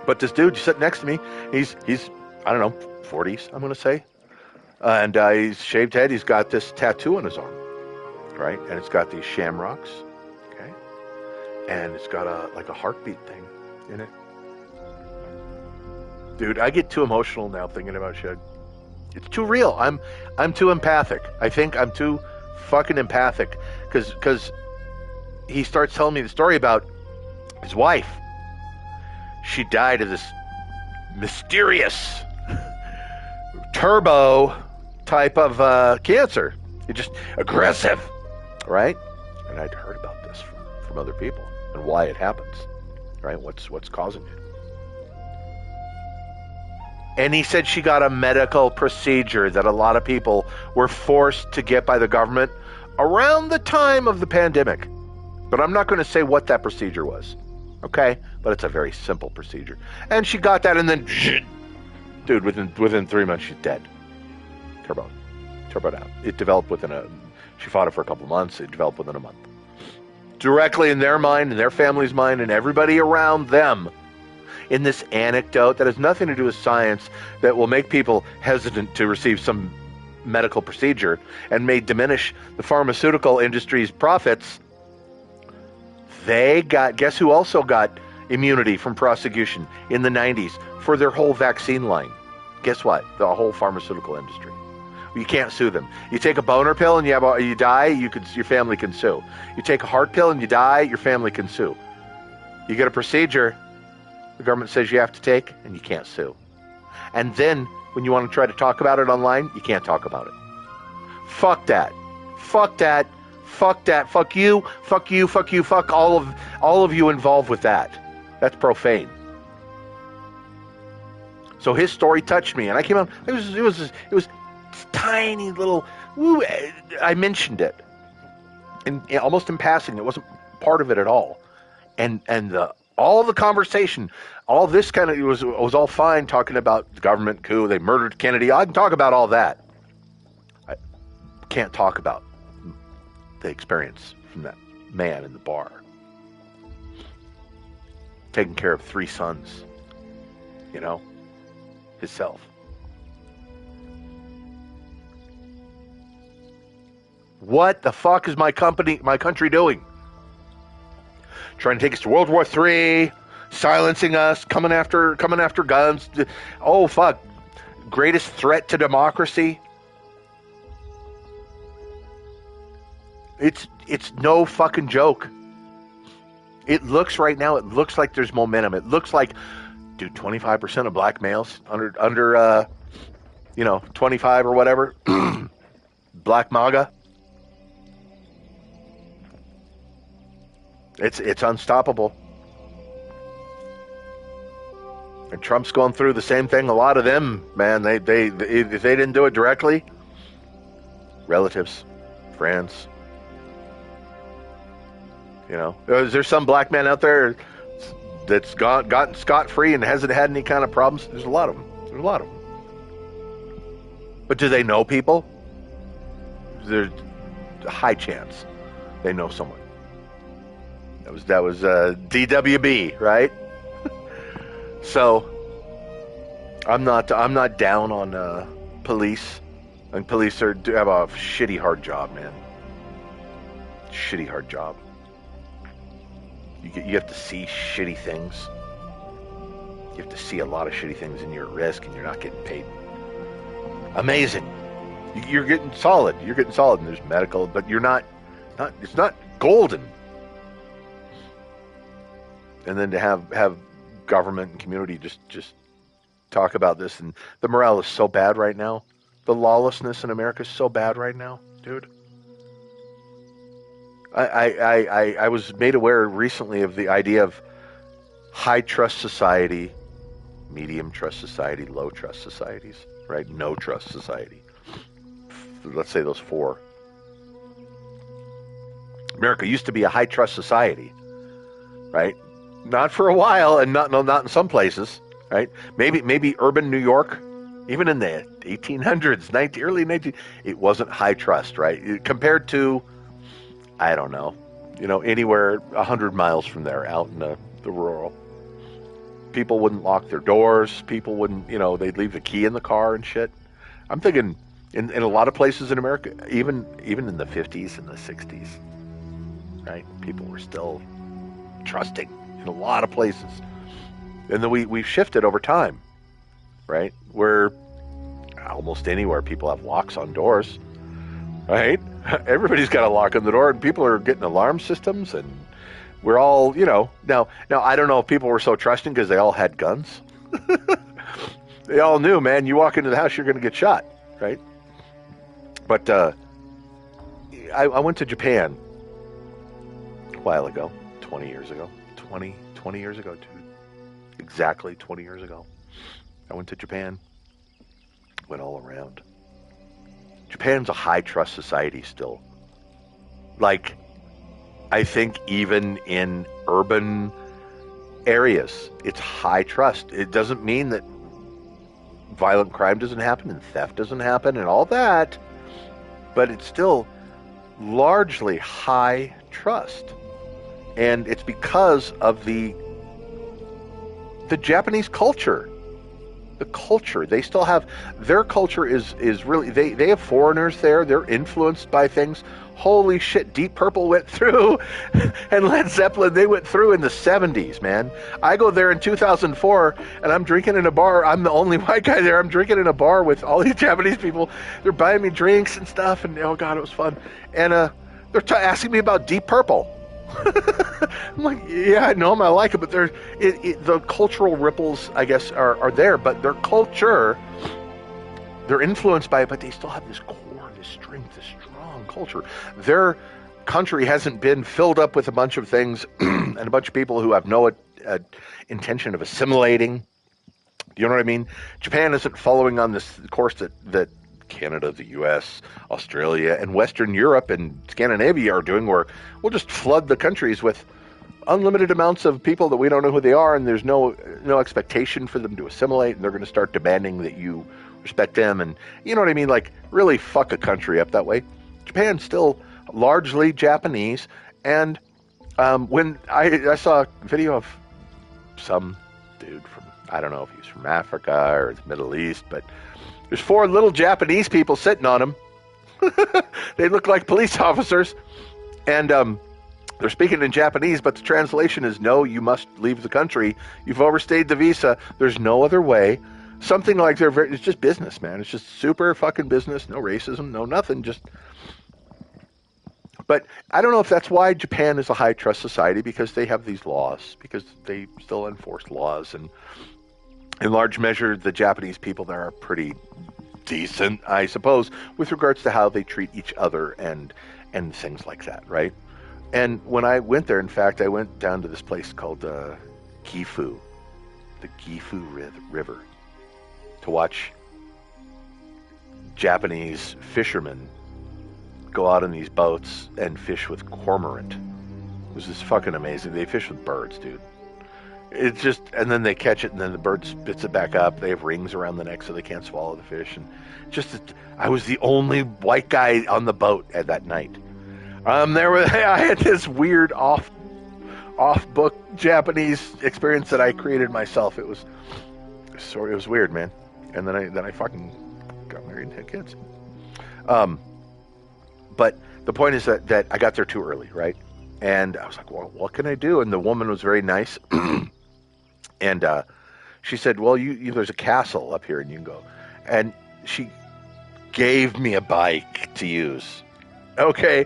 But this dude sitting next to me, he's I don't know, 40s, I'm going to say. And he's shaved head. He's got this tattoo on his arm, right? And it's got these shamrocks, okay? And it's got a heartbeat thing in it. Dude, I get too emotional now thinking about shit. It's too real. I'm too empathic. I think I'm too fucking empathic because he starts telling me the story about his wife. She died of this mysterious turbo type of cancer. It's just aggressive, right? And I'd heard about this from other people and why it happens, right? What's causing it? And he said she got a medical procedure that a lot of people were forced to get by the government around the time of the pandemic. But I'm not going to say what that procedure was, okay? But it's a very simple procedure. And she got that, and then, dude, within 3 months, she's dead. Turboed out. It developed she fought it for a couple months. It developed within a month. Directly in their mind, in their family's mind, and everybody around them, in this anecdote that has nothing to do with science, that will make people hesitant to receive some medical procedure and may diminish the pharmaceutical industry's profits. They got, guess who also got immunity from prosecution in the 90s for their whole vaccine line? Guess what? The whole pharmaceutical industry. You can't sue them. You take a boner pill and you die, your family can sue. You take a heart pill and you die, your family can sue. You get a procedure the government says you have to take, and you can't sue. And then, when you want to try to talk about it online, you can't talk about it. Fuck that. Fuck that. Fuck that. Fuck you. Fuck you. Fuck you. Fuck all of you involved with that. That's profane. So his story touched me, and I came out. It was tiny little. I mentioned it, and almost in passing. It wasn't part of it at all, and all the conversation, all this kind of, it was all fine talking about the government coup, they murdered Kennedy. I can talk about all that. I can't talk about the experience from that man in the bar. Taking care of 3 sons, himself. What the fuck is my country doing? Trying to take us to World War III, silencing us, coming after guns. Oh, fuck. Greatest threat to democracy. It's no fucking joke. It looks right now, it looks like there's momentum. It looks like, dude, 25% of black males under 25 or whatever, black MAGA. It's unstoppable. And Trump's going through the same thing. A lot of them, man, they if they didn't do it directly, relatives, friends. Is there some black man out there that's gotten scot-free and hasn't had any kind of problems? There's a lot of them. But do they know people? There's a high chance they know someone. That was DWB, right? So I'm not down on police. And police do have a shitty hard job, man. Shitty hard job. You have to see shitty things. You have to see a lot of shitty things, and you're at risk, and you're not getting paid. Amazing. You're getting solid. You're getting solid, and there's medical, but you're not. It's not golden. And then to have government and community just talk about this, and the morale is so bad right now. The lawlessness in America is so bad right now, dude. I was made aware recently of the idea of high trust society, medium trust society, low trust societies, right? No trust society. Let's say those four. America used to be a high trust society, right? Not for a while, and not in some places, right? Maybe urban New York, even in the 1800s, early 19, it wasn't high trust, right? Compared to, I don't know, anywhere 100 miles from there, out in the rural. People wouldn't lock their doors. People wouldn't, they'd leave the key in the car and shit. I'm thinking in a lot of places in America, even in the 50s and the 60s, right? People were still trusting in a lot of places. And then we've shifted over time, right? Where almost anywhere people have locks on doors, right? Everybody's got a lock on the door, and people are getting alarm systems, and we're all, now I don't know if people were so trusting because they all had guns. They all knew, man, you walk into the house, you're going to get shot, right? But I went to Japan a while ago, 20 years ago, 20 years ago, dude. Exactly 20 years ago. I went to Japan, went all around. Japan's a high trust society still. Like, I think even in urban areas, it's high trust. It doesn't mean that violent crime doesn't happen and theft doesn't happen and all that, but it's still largely high trust. And it's because of the Japanese culture. The culture. They still have, their culture is really, they have foreigners there. They're influenced by things. Holy shit, Deep Purple went through, and Led Zeppelin, they went through in the 70s, man. I go there in 2004, and I'm drinking in a bar. I'm the only white guy there. I'm drinking in a bar with all these Japanese people. They're buying me drinks and stuff, and oh God, it was fun. And they're asking me about Deep Purple. I'm like, yeah, I know them, I like it, but the cultural ripples, I guess, are there, but their culture, they're influenced by it, but they still have this core, this strength, this strong culture. Their country hasn't been filled up with a bunch of things and a bunch of people who have no intention of assimilating. Do you know what I mean? Japan isn't following on this course that Canada, the U.S., Australia, and Western Europe and Scandinavia are doing, where we'll just flood the countries with unlimited amounts of people that we don't know who they are, and there's no expectation for them to assimilate, and they're going to start demanding that you respect them, and you know what I mean? Like, really fuck a country up that way. Japan's still largely Japanese, and when I saw a video of some dude from, I don't know if he's from Africa or the Middle East, but there's 4 little Japanese people sitting on him. They look like police officers. And they're speaking in Japanese, but the translation is, no, you must leave the country. You've overstayed the visa. There's no other way. Something like it's just business, man. It's just super fucking business. No racism, no nothing. But I don't know if that's why Japan is a high trust society, because they have these laws, because they still enforce laws. And in large measure, the Japanese people there are pretty decent, I suppose, with regards to how they treat each other and things like that, right? And when I went there, in fact, I went down to this place called Gifu, the Gifu River, to watch Japanese fishermen go out on these boats and fish with cormorant. It was just fucking amazing. They fish with birds, dude. It's just, and then they catch it, and then the bird spits it back up. They have rings around the neck so they can't swallow the fish. And just, I was the only white guy on the boat at that night. I had this weird off book Japanese experience that I created myself. It was weird, man. And then I fucking got married and had kids. But the point is that I got there too early, right? And I was like, well, what can I do? And the woman was very nice. And she said, well, there's a castle up here and you can go. And she gave me a bike to use. Okay.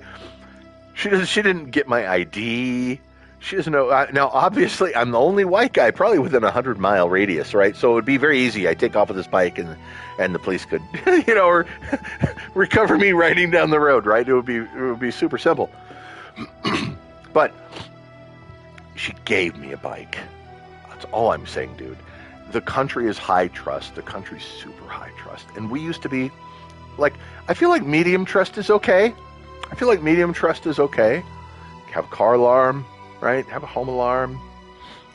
She didn't get my ID. She doesn't know. Now, obviously, I'm the only white guy probably within a 100-mile radius, right? So it would be very easy. I'd take off with this bike and the police could, or recover me riding down the road, right? It would be super simple. But she gave me a bike. That's all I'm saying, dude. The country is high trust. The country's super high trust. And we used to be like, I feel like medium trust is okay. Have a car alarm, right? Have a home alarm.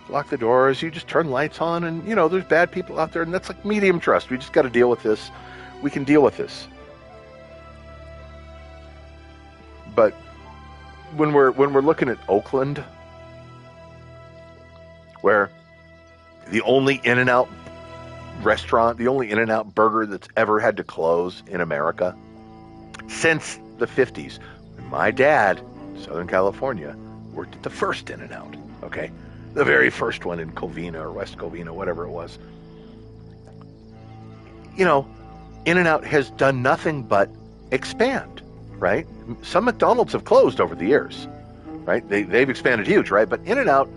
Lock the doors. You just turn lights on and, there's bad people out there. And that's like medium trust. We just got to deal with this. We can deal with this. But when we're looking at Oakland, where the only In-N-Out restaurant, the only In-N-Out burger that's ever had to close in America since the 50s, when my dad, Southern California, worked at the first In-N-Out, okay? The very first one in Covina or West Covina, whatever it was. In-N-Out has done nothing but expand, right? Some McDonald's have closed over the years, right? They've expanded huge, right? But In-N-Out,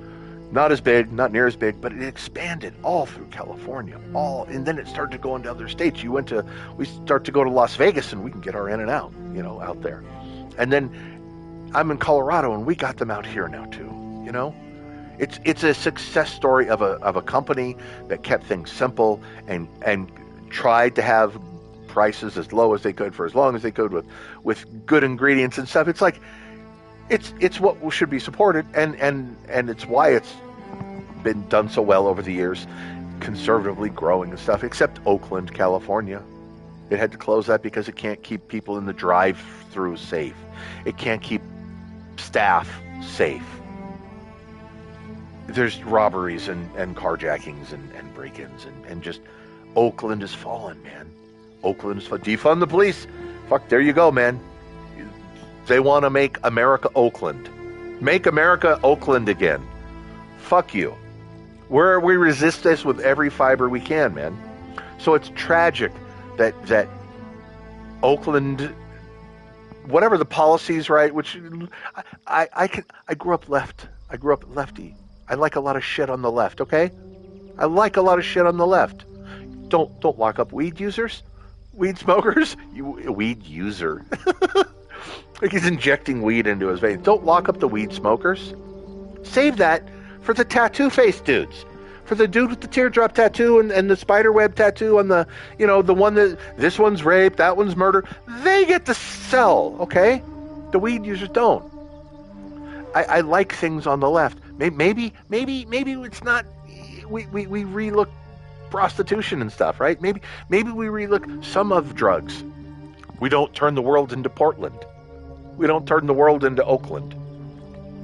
not as big, not near as big, but it expanded all through California, and then it started to go into other states. We start to go to Las Vegas and we can get our In-N-Out, out there. And then I'm in Colorado and we got them out here now too, It's a success story of a company that kept things simple and tried to have prices as low as they could for as long as they could with good ingredients and stuff. It's like, it's what should be supported, and it's why it's been done so well over the years, conservatively growing and stuff, except Oakland, California. It had to close that because it can't keep people in the drive-through safe. It can't keep staff safe. There's robberies and carjackings and break-ins and just Oakland is fallen, man. Oakland is fallen. Defund the police. Fuck, there you go, man. They want to make America Oakland. Make America Oakland again. Fuck you. We resist this with every fiber we can, man. So it's tragic that Oakland, whatever the policies, right? Which I grew up left. I grew up lefty. I like a lot of shit on the left. Okay, I like a lot of shit on the left. Don't lock up weed users, weed smokers. You weed user. Like he's injecting weed into his veins. Don't lock up the weed smokers. Save that for the tattoo face dudes. For the dude with the teardrop tattoo and the spider web tattoo on the, the one that, this one's rape, that one's murder. They get to sell, okay? The weed users don't. I like things on the left. Maybe it's not, we relook prostitution and stuff, right? Maybe we relook some of drugs. We don't turn the world into Portland. We don't turn the world into Oakland.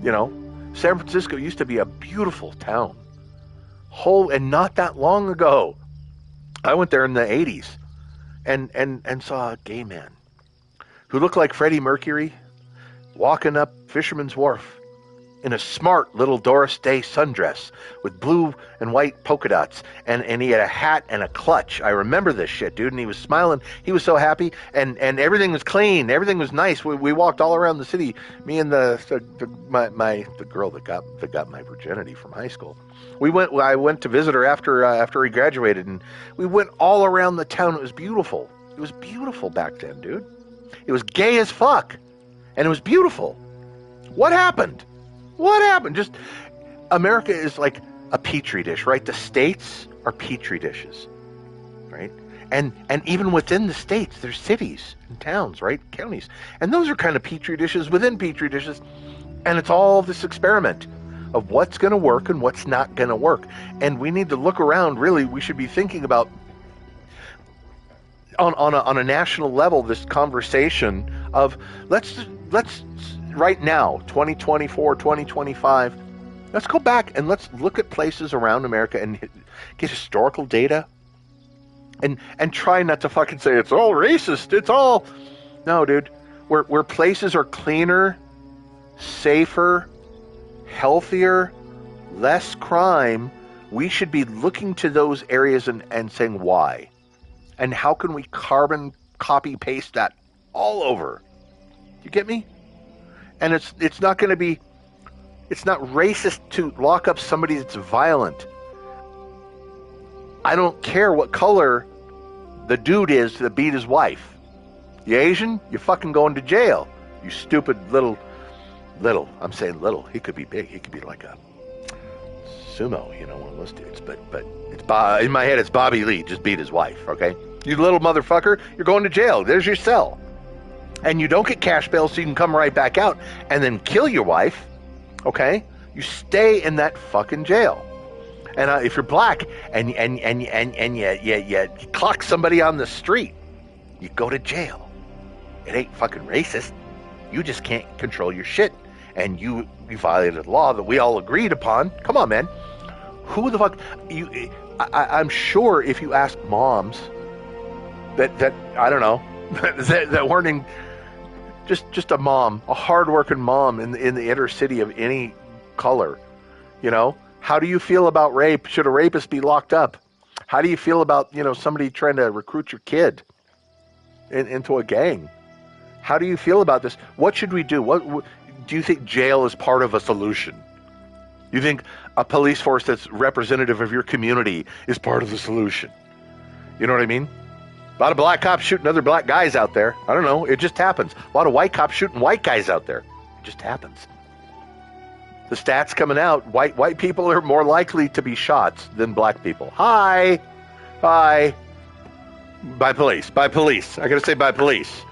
San Francisco used to be a beautiful town. And not that long ago, I went there in the 80s and saw a gay man who looked like Freddie Mercury walking up Fisherman's Wharf in a smart little Doris Day sundress with blue and white polka dots. And he had a hat and a clutch. I remember this shit, dude. And he was smiling. He was so happy. And everything was clean. Everything was nice. We walked all around the city. Me and the girl that got my virginity from high school. I went to visit her after he graduated, and we went all around the town. It was beautiful. It was beautiful back then, dude. It was gay as fuck. And it was beautiful. What happened? Just America is like a petri dish, right? The states are petri dishes, right? And even within the states, there's cities and towns, right? Counties. And those are kind of petri dishes within petri dishes. And it's all this experiment. of what's going to work and what's not going to work. And we need to look around. Really, we should be thinking about on a national level this conversation of let's right now, 2024, 2025, let's go back and let's look at places around America and get historical data and try not to fucking say it's all racist. It's all, no, dude. Where places are cleaner, safer, healthier, less crime, we should be looking to those areas and saying why. And how can we carbon copy paste that all over? You get me? And it's not going to be, it's not racist to lock up somebody that's violent. I don't care what color the dude is that beat his wife. You Asian, you're fucking going to jail. You stupid little, I'm saying little. He could be big. He could be like a sumo, one of those dudes. But it's in my head, it's Bobby Lee just beat his wife, okay? You little motherfucker, you're going to jail. There's your cell. And you don't get cash bail so you can come right back out and then kill your wife, okay? You stay in that fucking jail. And if you're black and you clock somebody on the street, you go to jail. It ain't fucking racist. You just can't control your shit. And you violated the law that we all agreed upon. Come on, man. Who the fuck? I'm sure if you ask moms that I don't know, that weren't in, just a mom, a hardworking mom in the inner city of any color, how do you feel about rape? Should a rapist be locked up? How do you feel about, somebody trying to recruit your kid into a gang? How do you feel about this? What should we do? What do you think jail is part of a solution? You think a police force that's representative of your community is part of the solution? You know what I mean? A lot of black cops shooting other black guys out there. I don't know. It just happens. A lot of white cops shooting white guys out there. It just happens. The stats coming out, white people are more likely to be shot than black people. Hi. By police. I gotta say by police.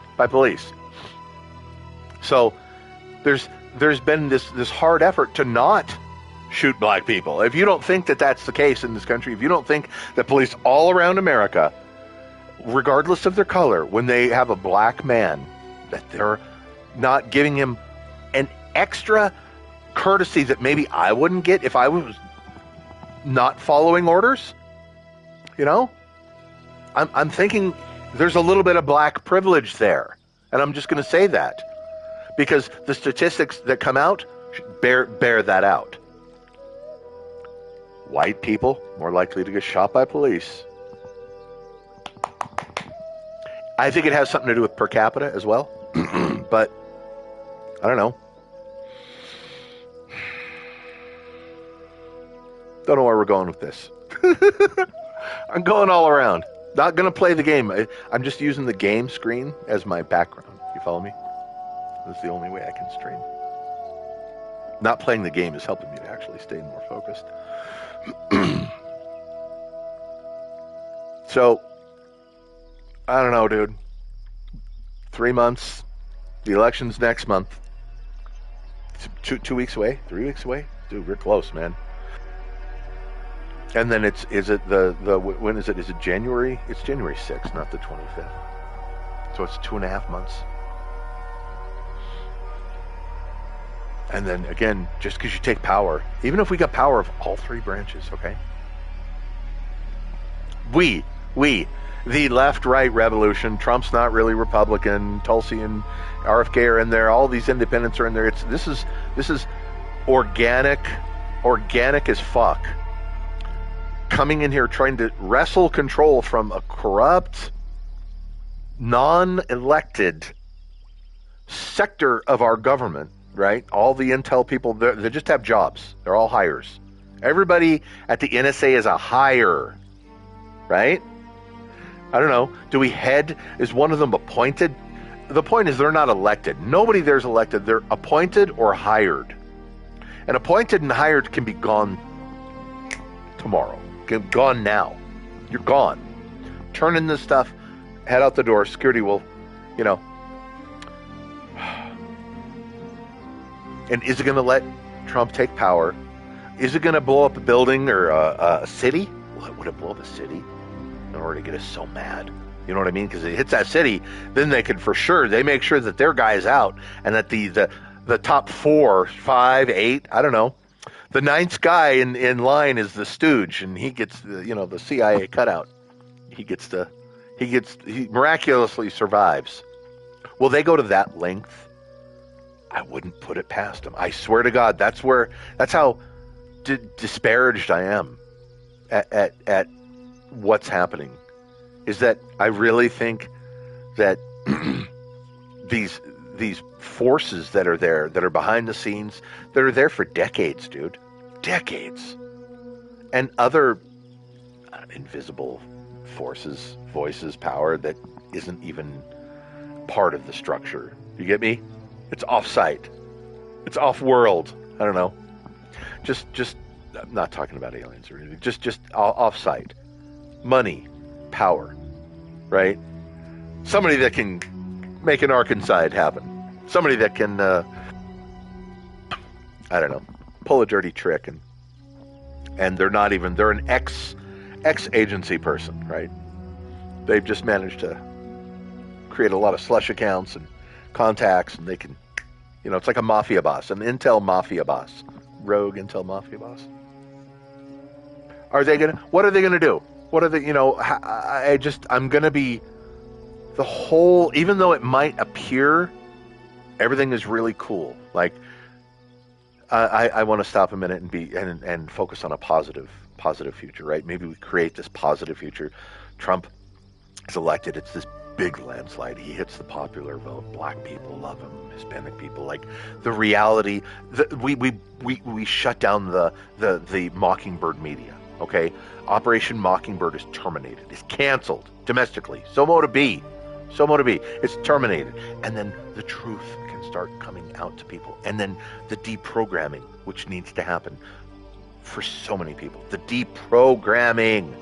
So there's been this hard effort to not shoot black people. If you don't think that that's the case in this country, if you don't think that police all around America, regardless of their color, when they have a black man, that they're not giving him an extra courtesy that maybe I wouldn't get if I was not following orders, I'm thinking there's a little bit of black privilege there. And I'm just going to say that because the statistics that come out bear that out. White people more likely to get shot by police. I think it has something to do with per capita as well, but I don't know. Don't know where we're going with this. I'm going all around. Not going to play the game. I'm just using the game screen as my background. You follow me? That's the only way I can stream. Not playing the game is helping me to actually stay more focused. So, I don't know, dude. 3 months. The election's next month. 2 weeks away? 3 weeks away? Dude, we're close, man. And then when is it? Is it January? It's January 6th, not the 25th. So it's 2.5 months. And then again, just because you take power, even if we got power of all three branches, okay? The left-right revolution, Trump's not really Republican, Tulsi and RFK are in there, all these independents are in there. This is organic as fuck. Coming in here trying to wrestle control from a corrupt, non-elected sector of our government, right? All the intel people, they just have jobs. They're all hires. Everybody at the NSA is a hire, right? I don't know. Is one of them appointed? The point is they're not elected. Nobody there's elected. They're appointed or hired. And appointed and hired can be gone tomorrow. Gone now. You're gone. Turn in this stuff, head out the door, security will, And is it going to let Trump take power Is it going to blow up a building or a city? Would it blow up a city in order to get us so mad? You know what I mean? Because it hits that city, then they can for sure, they make sure that their guy is out and that the top 4, 5, 8, I don't know. The 9th guy in line is the stooge, and he gets the CIA cutout. He miraculously survives. Will they go to that length? I wouldn't put it past them. I swear to God, that's how disparaged I am at what's happening. Is that I really think that these forces that are there, that are behind the scenes, that are there for decades, dude. Decades. And other invisible forces, voices, power that isn't even part of the structure. You get me? It's off-site. It's off-world. I don't know. Just I'm not talking about aliens or anything. Just off-site. Money, power, right? Somebody that can make an Arkanside happen. Somebody that can, I don't know, pull a dirty trick, and they're an ex-agency person, right? They've just managed to create a lot of slush accounts and contacts, and they can, it's like a mafia boss, an intel mafia boss, rogue intel mafia boss. What are they gonna do? What are they, I'm gonna be the whole, even though it might appear everything is really cool, like, I want to stop a minute and focus on a positive future, right? Maybe we create this positive future. Trump is elected. It's this big landslide. He hits the popular vote. Black people love him. Hispanic people, like the reality. We shut down the Mockingbird media. Okay, Operation Mockingbird is terminated. It's canceled domestically. So mote it be. It's terminated, and then the truth can start coming out to people, and then the deprogramming, which needs to happen for so many people. The deprogramming.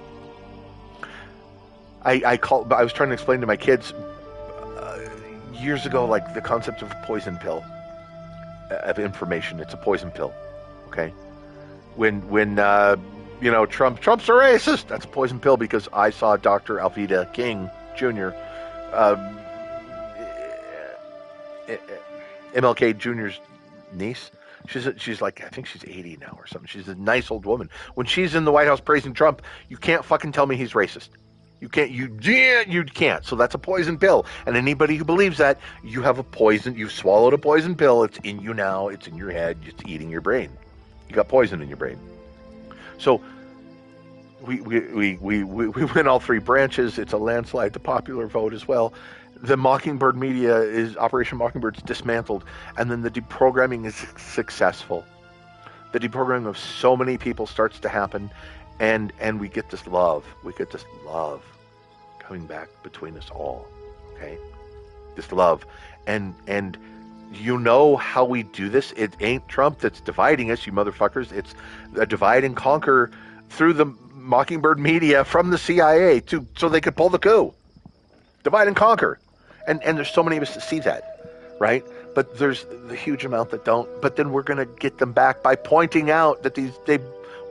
I was trying to explain to my kids years ago, like the concept of a poison pill, of information. It's a poison pill. Okay, when Trump's a racist. That's a poison pill, because I saw Dr. Alveda King Jr. MLK Jr.'s niece. She's like, I think she's 80 now or something. She's a nice old woman. When she's in the White House praising Trump, you can't fucking tell me he's racist. You can't. So that's a poison pill. And anybody who believes that, you've swallowed a poison pill. It's in you now. It's in your head. It's eating your brain. You got poison in your brain. So we win all 3 branches. It's a landslide. The popular vote as well. The Mockingbird media Operation Mockingbird's dismantled, and then the deprogramming is successful. The deprogramming of so many people starts to happen, and we get this love. We get this love coming back between us all. Okay, this love, and how we do this. It ain't Trump that's dividing us, you motherfuckers. It's a divide and conquer through the Mockingbird media from the CIA so they could pull the coup. Divide and conquer. And there's so many of us that see that, right? But there's the huge amount that don't. But then we're going to get them back by pointing out that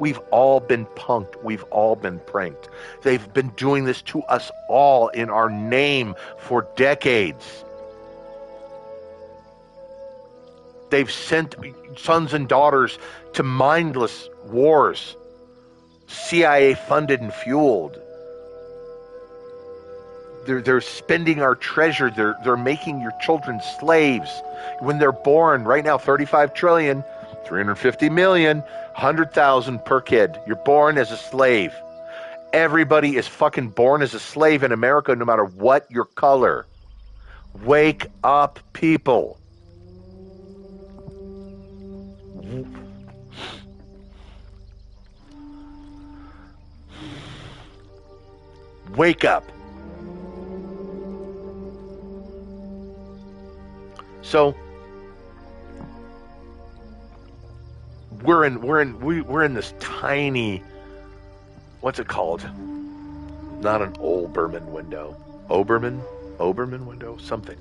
we've all been punked. We've all been pranked. They've been doing this to us all in our name for decades. They've sent sons and daughters to mindless wars, CIA funded and fueled. They're spending our treasure. They're making your children slaves when they're born. Right now, 35 trillion, 350 million, 100,000 per kid. You're born as a slave. Everybody is fucking born as a slave in America, no matter what your color. Wake up, people. Wake up. So we're in this tiny, what's it called? Not an Oberman window. Oberman window? Something.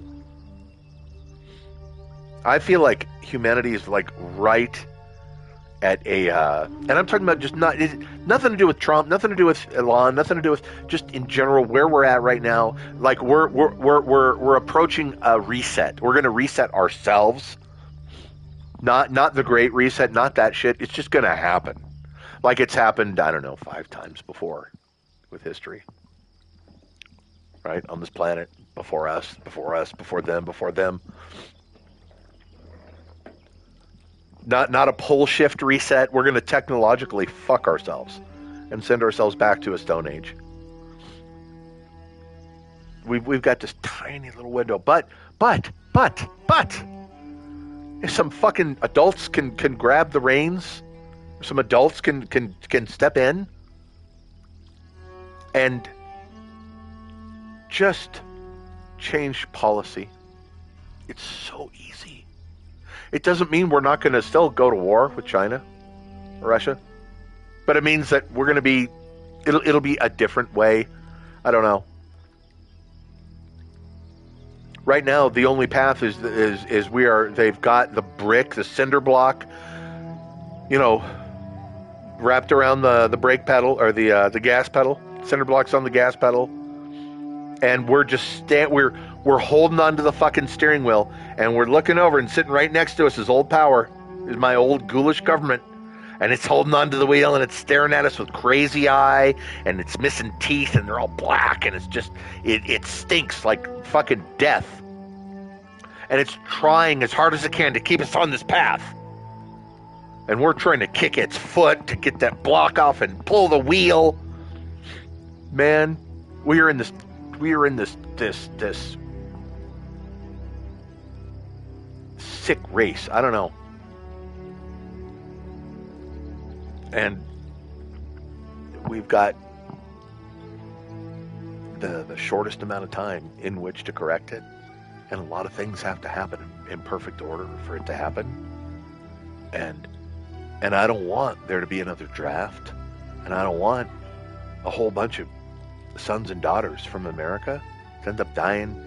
I feel like humanity is like right at a, and I'm talking about just nothing to do with Trump, nothing to do with Elon, nothing to do with just in general where we're at right now. Like we're approaching a reset. We're going to reset ourselves, not the Great Reset, not that shit. It's just going to happen, like it's happened, I don't know, 5 times before with history, right, on this planet, before us, before them. Not a pole shift reset. We're going to technologically fuck ourselves and send ourselves back to a Stone Age. We've got this tiny little window, but if some fucking adults can grab the reins, some adults can step in and just change policy. It's so easy. It doesn't mean we're not going to still go to war with China or Russia, but it means that we're going to be, it'll be a different way. I don't know. Right now, the only path is they've got the brick, the cinder block, wrapped around the brake pedal or the gas pedal. Cinder block's on the gas pedal, and we're just we're holding onto the fucking steering wheel, and we're looking over, and sitting right next to us is old power, is my old ghoulish government, and it's holding onto the wheel, and it's staring at us with crazy eye, and it's missing teeth, and they're all black, and it's just it stinks like fucking death, and it's trying as hard as it can to keep us on this path, and we're trying to kick its foot to get that block off and pull the wheel. Man, we are in this sick race. I don't know. And we've got the shortest amount of time in which to correct it. And a lot of things have to happen in perfect order for it to happen. And I don't want there to be another draft. And I don't want a whole bunch of sons and daughters from America to end up dying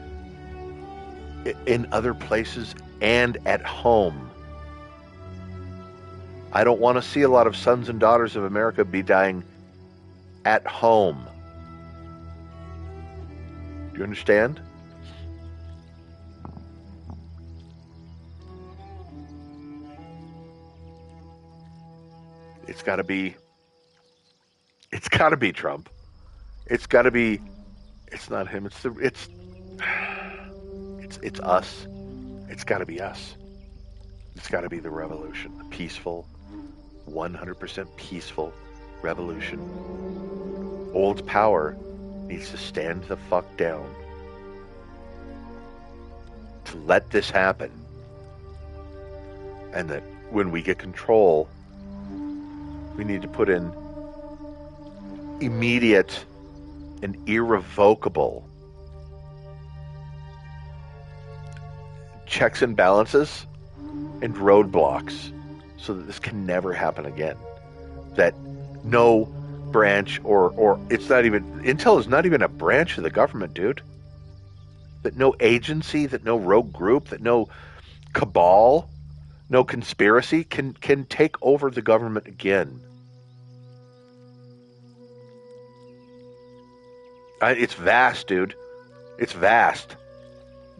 in other places and at home. I don't want to see a lot of sons and daughters of America be dying at home. Do you understand? It's got to be Trump. It's got to be. It's not him. It's us. It's got to be us. It's got to be the revolution, the peaceful, 100% peaceful revolution. Old power needs to stand the fuck down to let this happen, and that when we get control, we need to put in immediate and irrevocable checks and balances and roadblocks so that this can never happen again. That no branch or it's not even, Intel is not even a branch of the government, dude. That no agency, that no rogue group, that no cabal, no conspiracy can take over the government again. It's vast, dude. It's vast.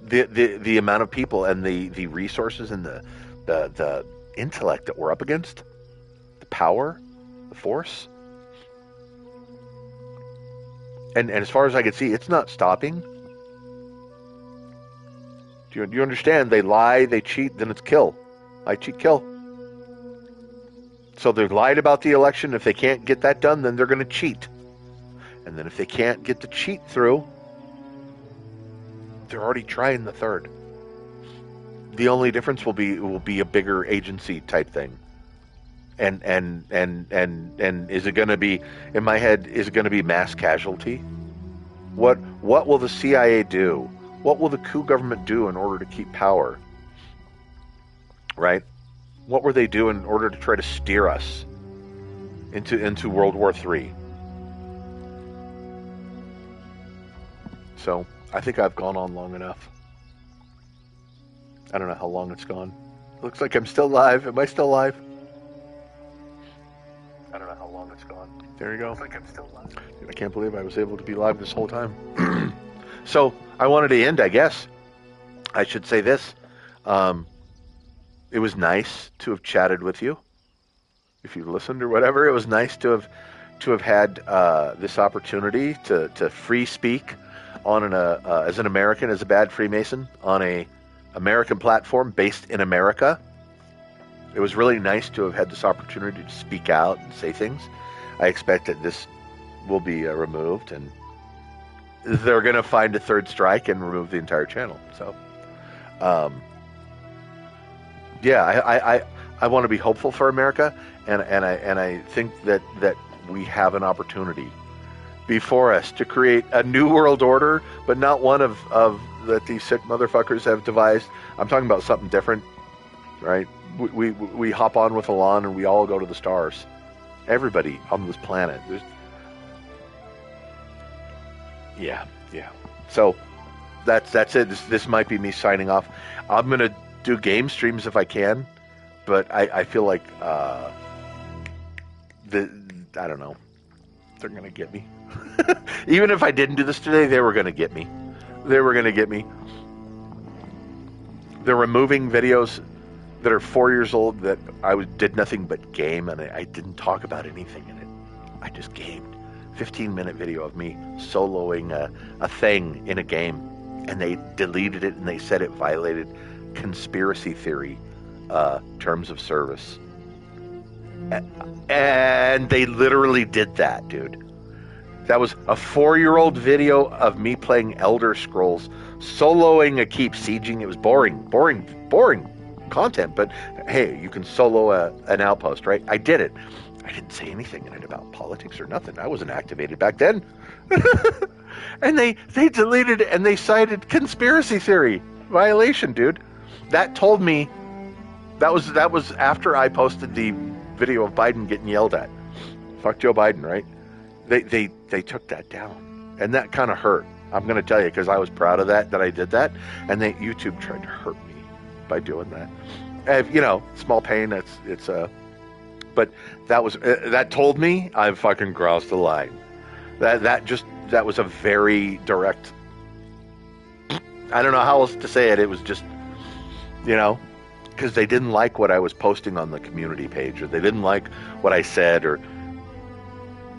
The amount of people and the resources and the intellect that we're up against, the power, the force, and as far as I can see, it's not stopping. Do you understand? They lie, they cheat, then it's kill. Lie, cheat, kill. So they've lied about the election. If they can't get that done, then they're going to cheat. And then if they can't get the cheat through, they're already trying the third. The only difference will be a bigger agency type thing. And is it going to be, in my head, is it going to be mass casualty? What will the CIA do? What will the coup government do in order to keep power? Right? What were they doing in order to try to steer us into World War III? So I think I've gone on long enough. I don't know how long it's gone. Looks like I'm still live. Am I still live? long it's gone. There you go. It's like I'm still alive. I can't believe I was able to be live this whole time. So I wanted to end, I guess. I should say this. It was nice to have chatted with you. If you listened or whatever, it was nice to have had this opportunity to free speak on as an American, as a bad Freemason, on a American platform based in America. It was really nice to have had this opportunity to speak out and say things. I expect that this will be removed, and they're going to find a third strike and remove the entire channel. So, yeah, I want to be hopeful for America, and I think that we have an opportunity before us to create a new world order, but not one of that these sick motherfuckers have devised. I'm talking about something different, right? We hop on with Elon and we all go to the stars. Everybody on this planet. Yeah. So that's it. This might be me signing off. I'm gonna do game streams if I can, but I feel like I don't know. They're gonna get me. Even if I didn't do this today, they were gonna get me. They're removing videos that are 4 years old that I did nothing but game, and I didn't talk about anything in it. I just gamed. 15-minute video of me soloing a thing in a game, and they deleted it, and they said it violated conspiracy theory terms of service. And they literally did that, dude. That was a 4-year-old video of me playing Elder Scrolls, soloing a keep sieging. It was boring content, but hey, you can solo an outpost, right? I did it. I didn't say anything in it about politics or nothing. I wasn't activated back then. And they deleted it, and they cited conspiracy theory violation, dude. That told me that was after I posted the video of Biden getting yelled at. Fuck Joe Biden, right? They took that down, and that kind of hurt. I'm going to tell you, because I was proud of that I did that, and YouTube tried to hurt me by doing that. Small pain. But that told me I've fucking crossed the line. That was a very direct. I don't know how else to say it. It was just, because they didn't like what I was posting on the community page, or they didn't like what I said, or.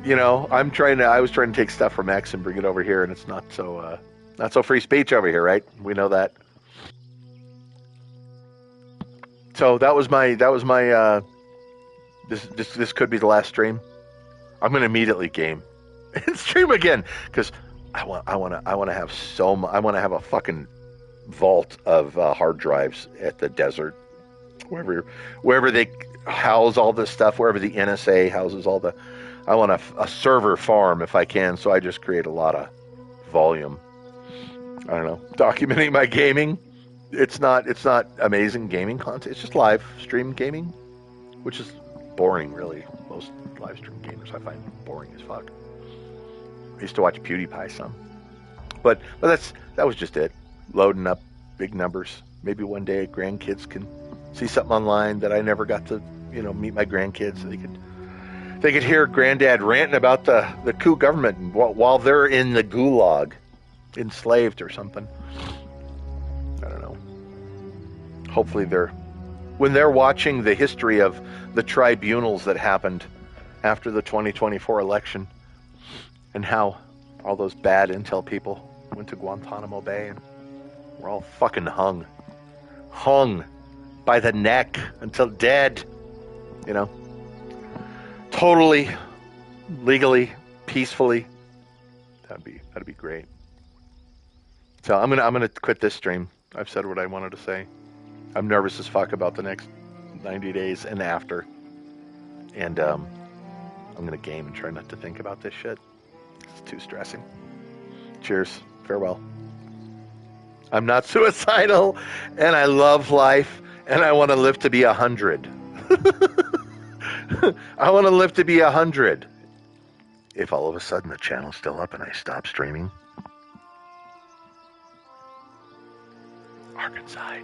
I was trying to take stuff from X and bring it over here, and it's not so free speech over here, right? We know that. So that was my this could be the last stream. I'm going to immediately game and stream again, because I want to have a fucking vault of hard drives at the desert, wherever they house all this stuff, wherever the NSA houses all the. I want a server farm if I can, so I just create a lot of volume. I don't know, documenting my gaming. It's not amazing gaming content. It's just live stream gaming, which is boring, really. Most live stream gamers I find boring as fuck. I used to watch PewDiePie some, but that was just it. Loading up big numbers. Maybe one day grandkids can see something online that I never got to, meet my grandkids. So they could hear Granddad ranting about the Coup government while they're in the gulag, enslaved or something. I don't know. Hopefully when they're watching the history of the tribunals that happened after the 2024 election, and how all those bad intel people went to Guantanamo Bay and were all fucking hung by the neck until dead, totally, legally, peacefully. That'd be great. So I'm gonna quit this stream. I've said what I wanted to say. I'm nervous as fuck about the next 90 days and after. And I'm gonna game and try not to think about this shit. It's too stressing. Cheers. Farewell. I'm not suicidal, and I love life, and I want to live to be 100. I want to live to be 100. If all of a sudden the channel's still up and I stop streaming, Arkansas.